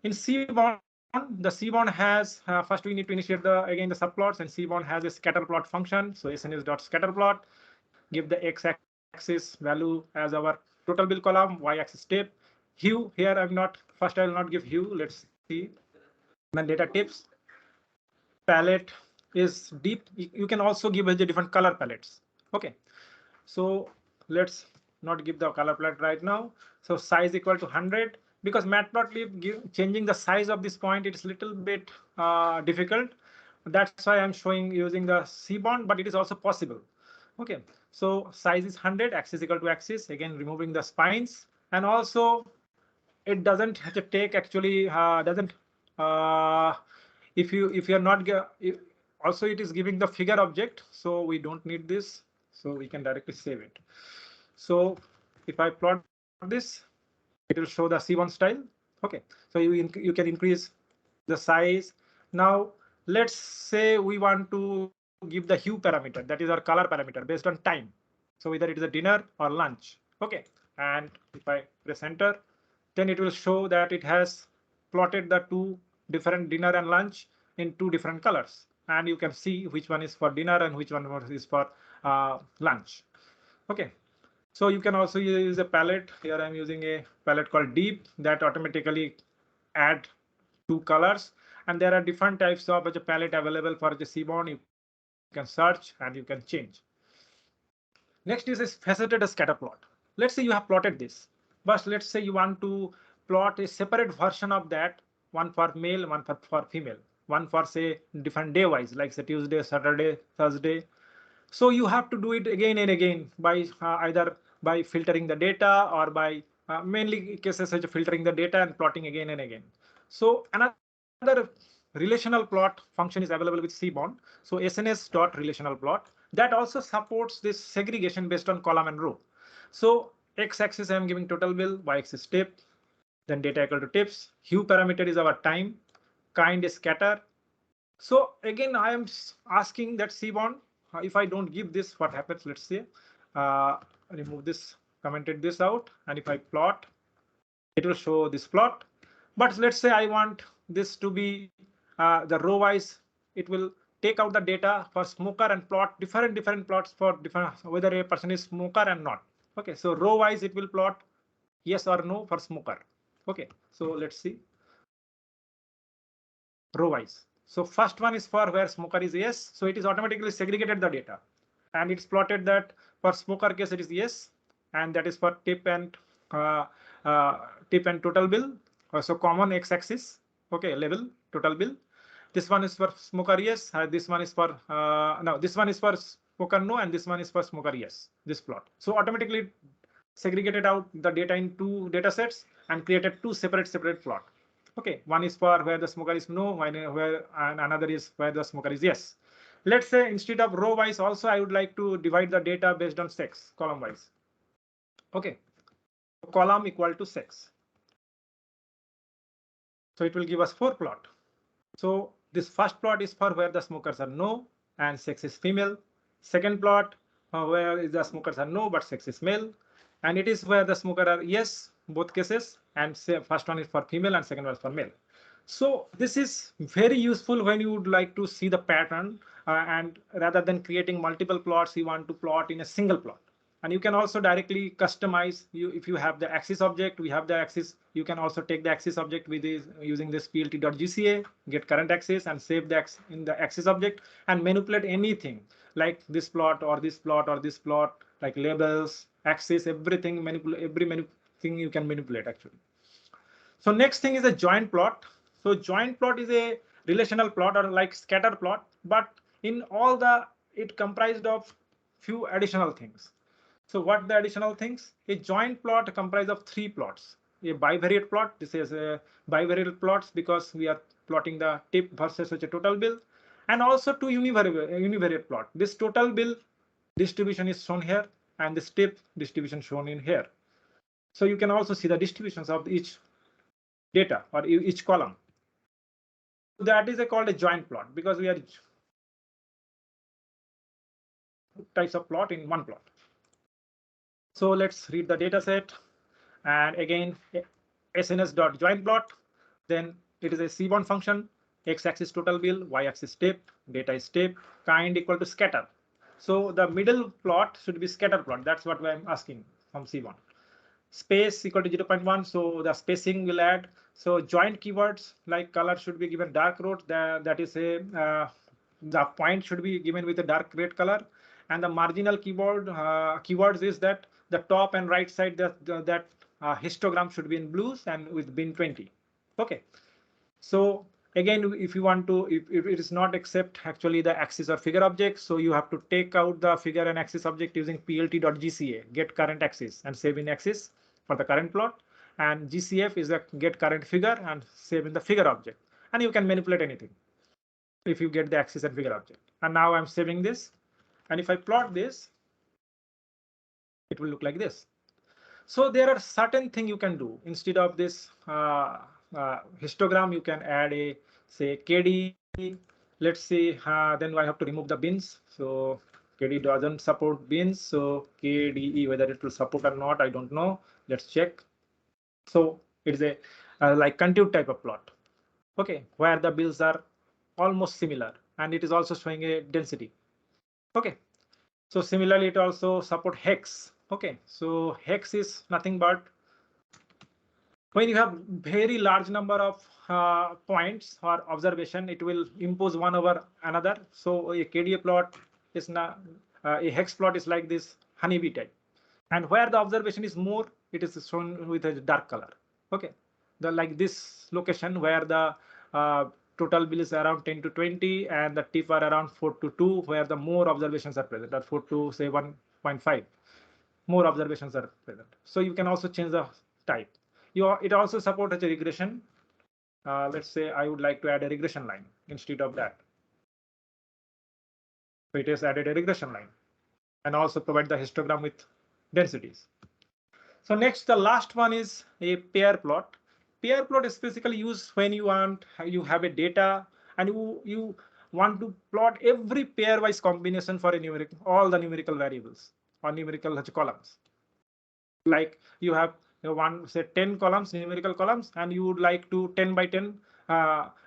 B: In C1, the C1 has first we need to initiate the subplots, and C1 has a scatter plot function. So sns.scatter plot, give the x-axis value as our total bill column, y-axis tip. Hue, here I'm not, first I will not give hue. Let's see. Then data tips. Palette is deep. You can also give a different color palettes. Okay, so let's not give the color palette right now. So size equal to 100, because matplotlib changing the size of this point, it's a little bit difficult. That's why I'm showing using the C-bond, but it is also possible. Okay, so size is 100, axis equal to axis, again removing the spines, and also it doesn't have to take actually doesn't if you're not also it is giving the figure object, so we don't need this, so we can directly save it. So if I plot this, it will show the C1 style. Okay, so you can increase the size. Now let's say we want to give the hue parameter, that is our color parameter, based on time. So whether it is a dinner or lunch. Okay, and if I press enter, then it will show that it has plotted the two different dinner and lunch in two different colors, and you can see which one is for dinner and which one is for lunch. Okay, so you can also use a palette. Here I'm using a palette called Deep that automatically add two colors, and there are different types of palette available for the Seaborn. You can search and you can change. Next is faceted scatter plot. Let's say you have plotted this, but let's say you want to plot a separate version of that, one for male, one for female, one for say different day wise, like say Tuesday, Saturday, Thursday. So you have to do it again and again by either by filtering the data, or by mainly cases such as filtering the data and plotting again and again. So another relational plot function is available with Cbond. So sns.relational plot that also supports this segregation based on column and row. So x-axis I am giving total bill, y-axis tip, then data equal to tips. Hue parameter is our time, kind is scatter. So again, I am asking that Cbond, if I don't give this, what happens? Let's say, remove this, commented this out, and if I plot, it will show this plot. But let's say I want this to be the row wise. It will take out the data for smoker and plot different plots for different whether a person is smoker and not. Okay, so row wise it will plot yes or no for smoker. Okay, so let's see row wise. So first one is for where smoker is yes, so it is automatically segregated the data, and it's plotted that for smoker case it is yes, and that is for tip and uh, tip and total bill. So common x-axis, okay, level total bill. This one is for smoker yes, this one is for no, this one is for smoker no, and this one is for smoker yes. This plot. So automatically segregated out the data in two data sets and created two separate plot. Okay, one is for where the smoker is no, and another is where the smoker is yes. Let's say instead of row wise also, I would like to divide the data based on sex, column wise. Okay, column equal to sex. So it will give us 4 plot. So this first plot is for where the smokers are no and sex is female. Second plot where is the smokers are no but sex is male, and it is where the smoker are yes, both cases, and say first one is for female and second one is for male. So this is very useful when you would like to see the pattern, and rather than creating multiple plots, you want to plot in a single plot. And you can also directly customize. If you have the axis object, we have the axis. You can also take the axis object with this using this plt.gca, get current axis, and save the in the axis object and manipulate anything like this plot or this plot or this plot, like labels, axis, everything, manipulate every thing you can manipulate actually. So next thing is a joint plot. So joint plot is a relational plot or like scatter plot, but in all it comprised of few additional things. So what the additional things? A joint plot comprised of 3 plots. A bivariate plot. This is a bivariate plots because we are plotting the tip versus such a total bill, and also 2 univariate plot. This total bill distribution is shown here, and this tip distribution shown in here. So you can also see the distributions of each data or each column. That is called a joint plot because we are types of plot in one plot. So let's read the data set, and again sns.joint plot. Then it is a C1 function, x-axis total bill, y-axis tip, data is tip, kind equal to scatter. So the middle plot should be scatter plot. That's what I'm asking from C1. Space equal to 0.1, so the spacing will add. So joint keywords like color should be given dark red, that is a the point should be given with a dark red color, and the marginal keywords is that the top and right side that histogram should be in blues and with bin 20. Okay, so again, if you want to, if it is not accept actually the axis or figure object, so you have to take out the figure and axis object using plt.gca, get current axis, and save in axis for the current plot, and gcf is the get current figure and save in the figure object, and you can manipulate anything if you get the axis and figure object. And now I'm saving this, and if I plot this, it will look like this. So there are certain things you can do instead of this histogram. You can add a say KD. Let's see. Then I have to remove the bins. So KD doesn't support bins. So KDE, whether it will support or not, I don't know. Let's check. So it's a like contour type of plot. Okay, where the bills are almost similar, and it is also showing a density. Okay. So similarly, it also support hex. Okay, so hex is nothing but when you have very large number of points or observation, it will impose one over another. So a KDA plot is not a hex plot is like this honeybee type, and where the observation is more, it is shown with a dark color. Okay, the like this location where the total bill is around 10 to 20 and the tip are around 4 to 2, where the more observations are present, or 4 to say 1.5, more observations are present. So you can also change the type. It also supports a regression. Let's say I would like to add a regression line instead of that. So it has added a regression line and also provide the histogram with densities. So next, the last one is a pair plot. Pair plot is basically used when you have a data and you want to plot every pairwise combination for a all the numerical variables or numerical columns. Like you have one say 10 columns, numerical columns, and you would like to 10 by 10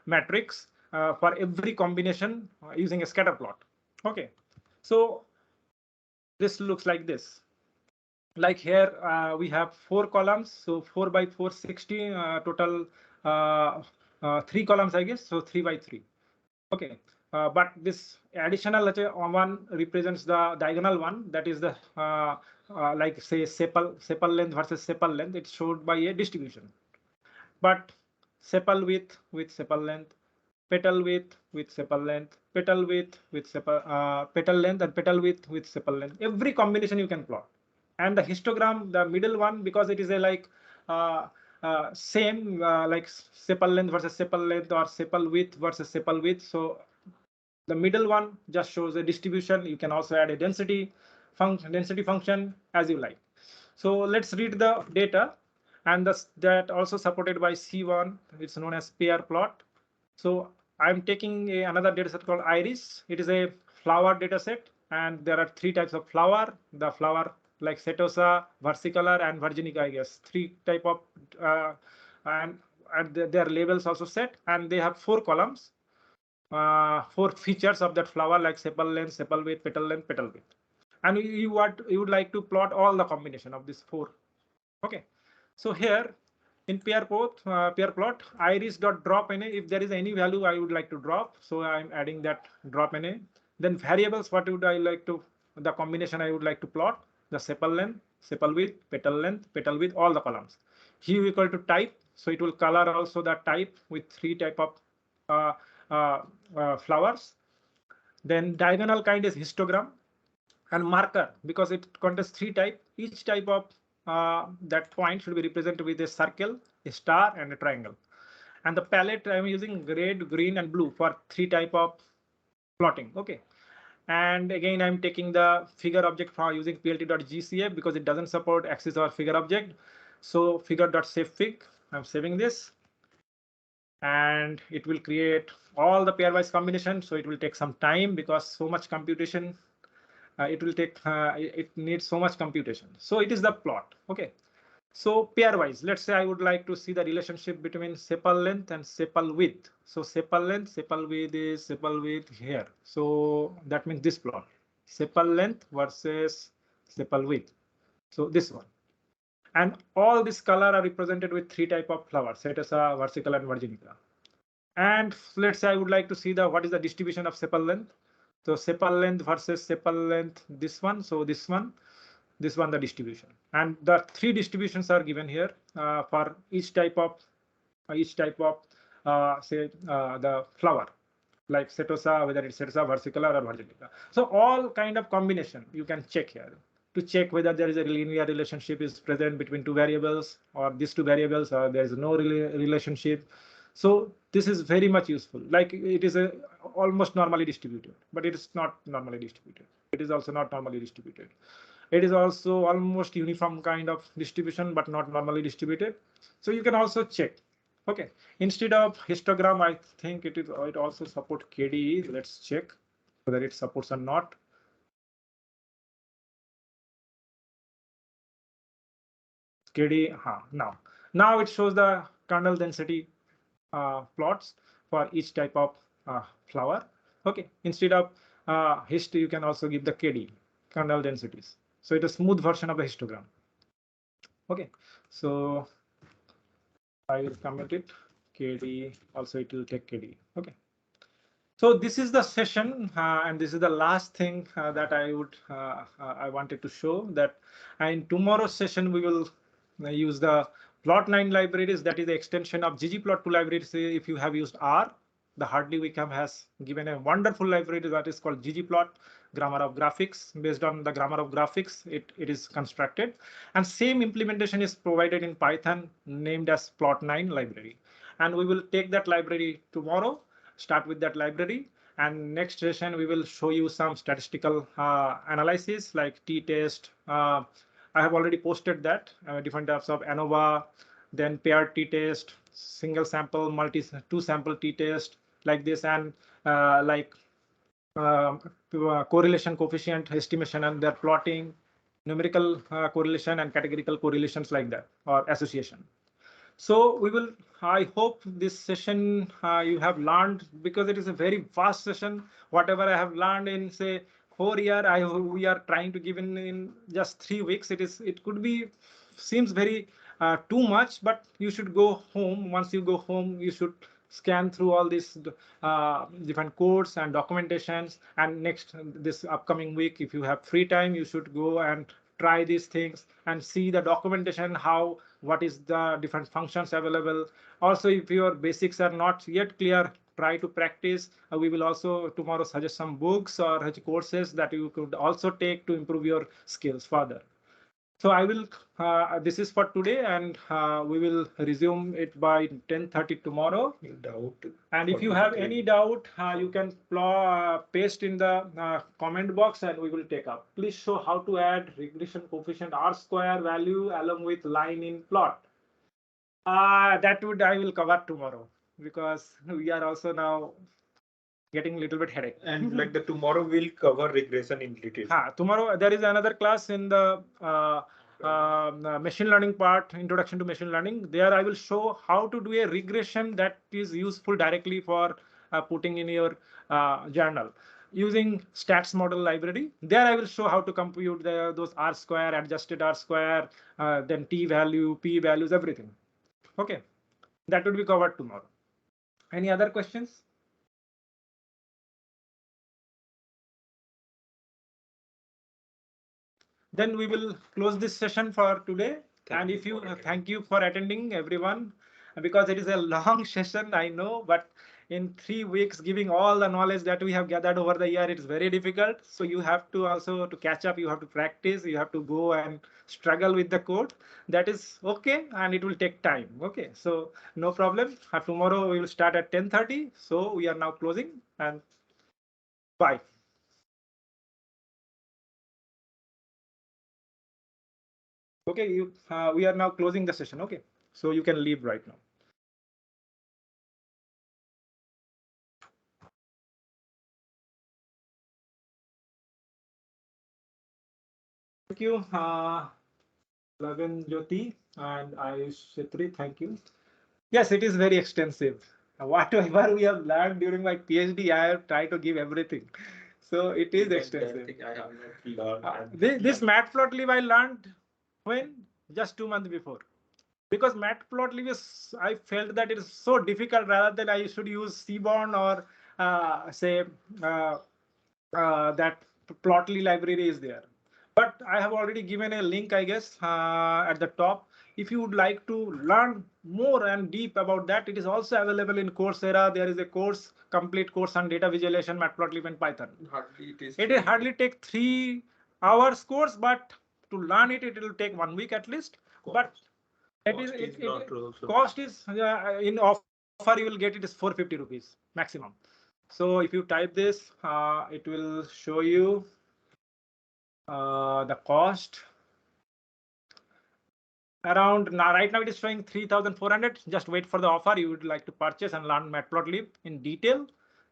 B: matrix for every combination using a scatter plot. Okay, so this looks like this. Like here we have 4 columns, so 4 by 4 60 total 3 columns, I guess, so 3 by 3. Okay, but this additional one represents the diagonal one, that is the like say sepal length versus sepal length. It's showed by a distribution, but sepal width with sepal length, petal width with sepal length, petal width with petal length, and petal width with sepal length. Every combination you can plot. And the histogram, the middle one, because it is a like same like sepal length versus sepal length or sepal width versus sepal width. So The middle one just shows a distribution. You can also add a density function as you like. So let's read the data, and that also supported by C1. It's known as pair plot. So I'm taking another data set called Iris. It is a flower data set, and there are three types of flower. The flower like setosa, versicolor, and virginica, I guess. Three type of and their labels also set, and they have 4 columns, 4 features of that flower like sepal length, sepal width, petal length, petal width. And you would like to plot all the combination of these 4. Okay. So here in pair plot, iris dot drop na, if there is any value I would like to drop, so I'm adding that drop na. Then variables, what would I like to, the combination I would like to plot, the sepal length, sepal width, petal width, all the columns. Hue equal to type, so it will color also the type with 3 type of uh, flowers. Then diagonal kind is histogram, and marker, because it contains 3 type. Each type of that point should be represented with a circle, a star, and a triangle. And the palette I'm using red, green, and blue for 3 type of plotting. Okay. And again, I'm taking the figure object for using plt.gcf because it doesn't support axis or figure object. So figure.savefig, I'm saving this, and it will create all the pairwise combination. So it will take some time because so much computation. It needs so much computation. So it is the plot. Okay. So pairwise, let's say I would like to see the relationship between sepal length and sepal width. So sepal length, sepal width is sepal width here. So that means this plot, sepal length versus sepal width. So this one. And all this color are represented with 3 type of flowers, setosa, versicolor, and virginica. And let's say I would like to see what is the distribution of sepal length. So sepal length versus sepal length, this one. So this one, the distribution. And the 3 distributions are given here for each type of the flower, like setosa, whether it's setosa, versicolor, or virginica. So all kind of combination you can check here to check whether there is a linear relationship is present between 2 variables, or these 2 variables, or there is no relationship. So this is very much useful. Like it is almost normally distributed, but it is not normally distributed. It is also not normally distributed. It is also almost uniform kind of distribution, but not normally distributed. So you can also check. Okay. Instead of histogram, I think it also support KDE. Let's check whether it supports or not. KDE, now it shows the kernel density plots for each type of flower. Okay, instead of hist, you can also give the KD, kernel densities. So it's a smooth version of the histogram. Okay, so I will comment it KD. Also, it will take KD. Okay. So this is the session, and this is the last thing that I wanted to show. That in tomorrow's session we will use the plot9 libraries. That is the extension of ggplot2 libraries. If you have used R, the Hardly Wickham has given a wonderful library that is called ggplot, grammar of graphics. Based on the grammar of graphics, it is constructed, and same implementation is provided in Python named as plot9 library. And we will take that library tomorrow, start with that library, and next session we will show you some statistical analysis like t-test. I have already posted that different types of ANOVA, then paired t-test, single sample, two sample t-test, like this, and like correlation coefficient estimation and their plotting, numerical correlation and categorical correlations like that, or association. So we will, I hope this session you have learned, because it is a very vast session. Whatever I have learned in say 4 years, we are trying to give in just 3 weeks. It could be, seems very too much, but you should go home. Once you go home, you should scan through all these different codes and documentations. And next, this upcoming week, if you have free time, you should go and try these things and see the documentation, what is the different functions available. Also, if your basics are not yet clear, try to practice. We will also tomorrow suggest some books or courses that you could also take to improve your skills further. So I will, this is for today, and we will resume it by 10:30 tomorrow.
A: Doubt.
B: And if you have any doubt, you can paste in the comment box and we will take up. Please show how to add regression coefficient R square value along with line in plot. That would I will cover tomorrow, because we are also now getting a little bit headache.
A: And like the tomorrow we'll cover regression in detail.
B: Tomorrow there is another class in the machine learning part, introduction to machine learning. There I will show how to do a regression that is useful directly for putting in your journal using stats model library. There I will show how to compute those R square, adjusted R square, then T value, P values, everything. Okay, that will be covered tomorrow. Any other questions? Then we will close this session for today. And if you thank you for attending, everyone, because it is a long session, I know, but in 3 weeks, giving all the knowledge that we have gathered over the year, it's very difficult. So you have to also to catch up, you have to practice, you have to go and struggle with the code. That is okay, and it will take time. Okay, so no problem. Tomorrow we will start at 10:30. So we are now closing, and bye. Okay, we are now closing the session. Okay, so you can leave right now. Thank you, Lagan Jyoti and Ayush Chetri. Thank you. Yes, it is very extensive. Whatever we have learned during my PhD, I have tried to give everything. So it is extensive.
A: I have not learned.
B: This matplotlib I learned when? Just 2 months before. Because matplotlib is, I felt that it is so difficult, rather than I should use Seaborn or say that Plotly library is there. But I have already given a link, I guess, at the top. If you would like to learn more and deep about that, it is also available in Coursera. There is a course, complete course on data visualization, Matplotlib, and Python. It will hardly take 3 hours course, but to learn it, it will take 1 week at least. But cost is in offer you will get it is 450 rupees maximum. So if you type this, it will show you the cost. Around now, right now it is showing 3,400. Just wait for the offer you would like to purchase and learn Matplotlib in detail.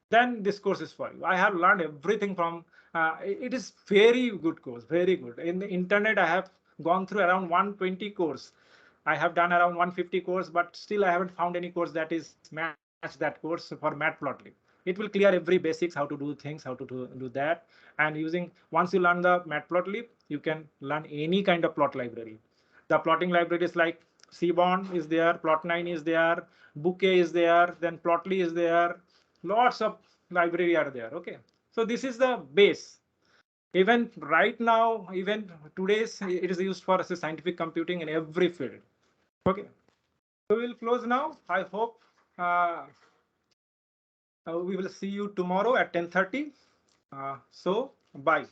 B: Then this course is for you. I have learned everything from. It is very good course, very good. In the internet, I have gone through around 120 course. I have done around 150 course, but still I haven't found any course that is match that course for Matplotlib. It will clear every basics, how to do things, how to do that. And using, once you learn the Matplotlib, you can learn any kind of plot library. The plotting libraries like Seaborn is there, Plot9 is there, Bouquet is there, then Plotly is there. Lots of library are there. Okay, so this is the base. Even right now, even today's, it is used for scientific computing in every field. Okay, so we'll close now. I hope we will see you tomorrow at 10:30. So bye.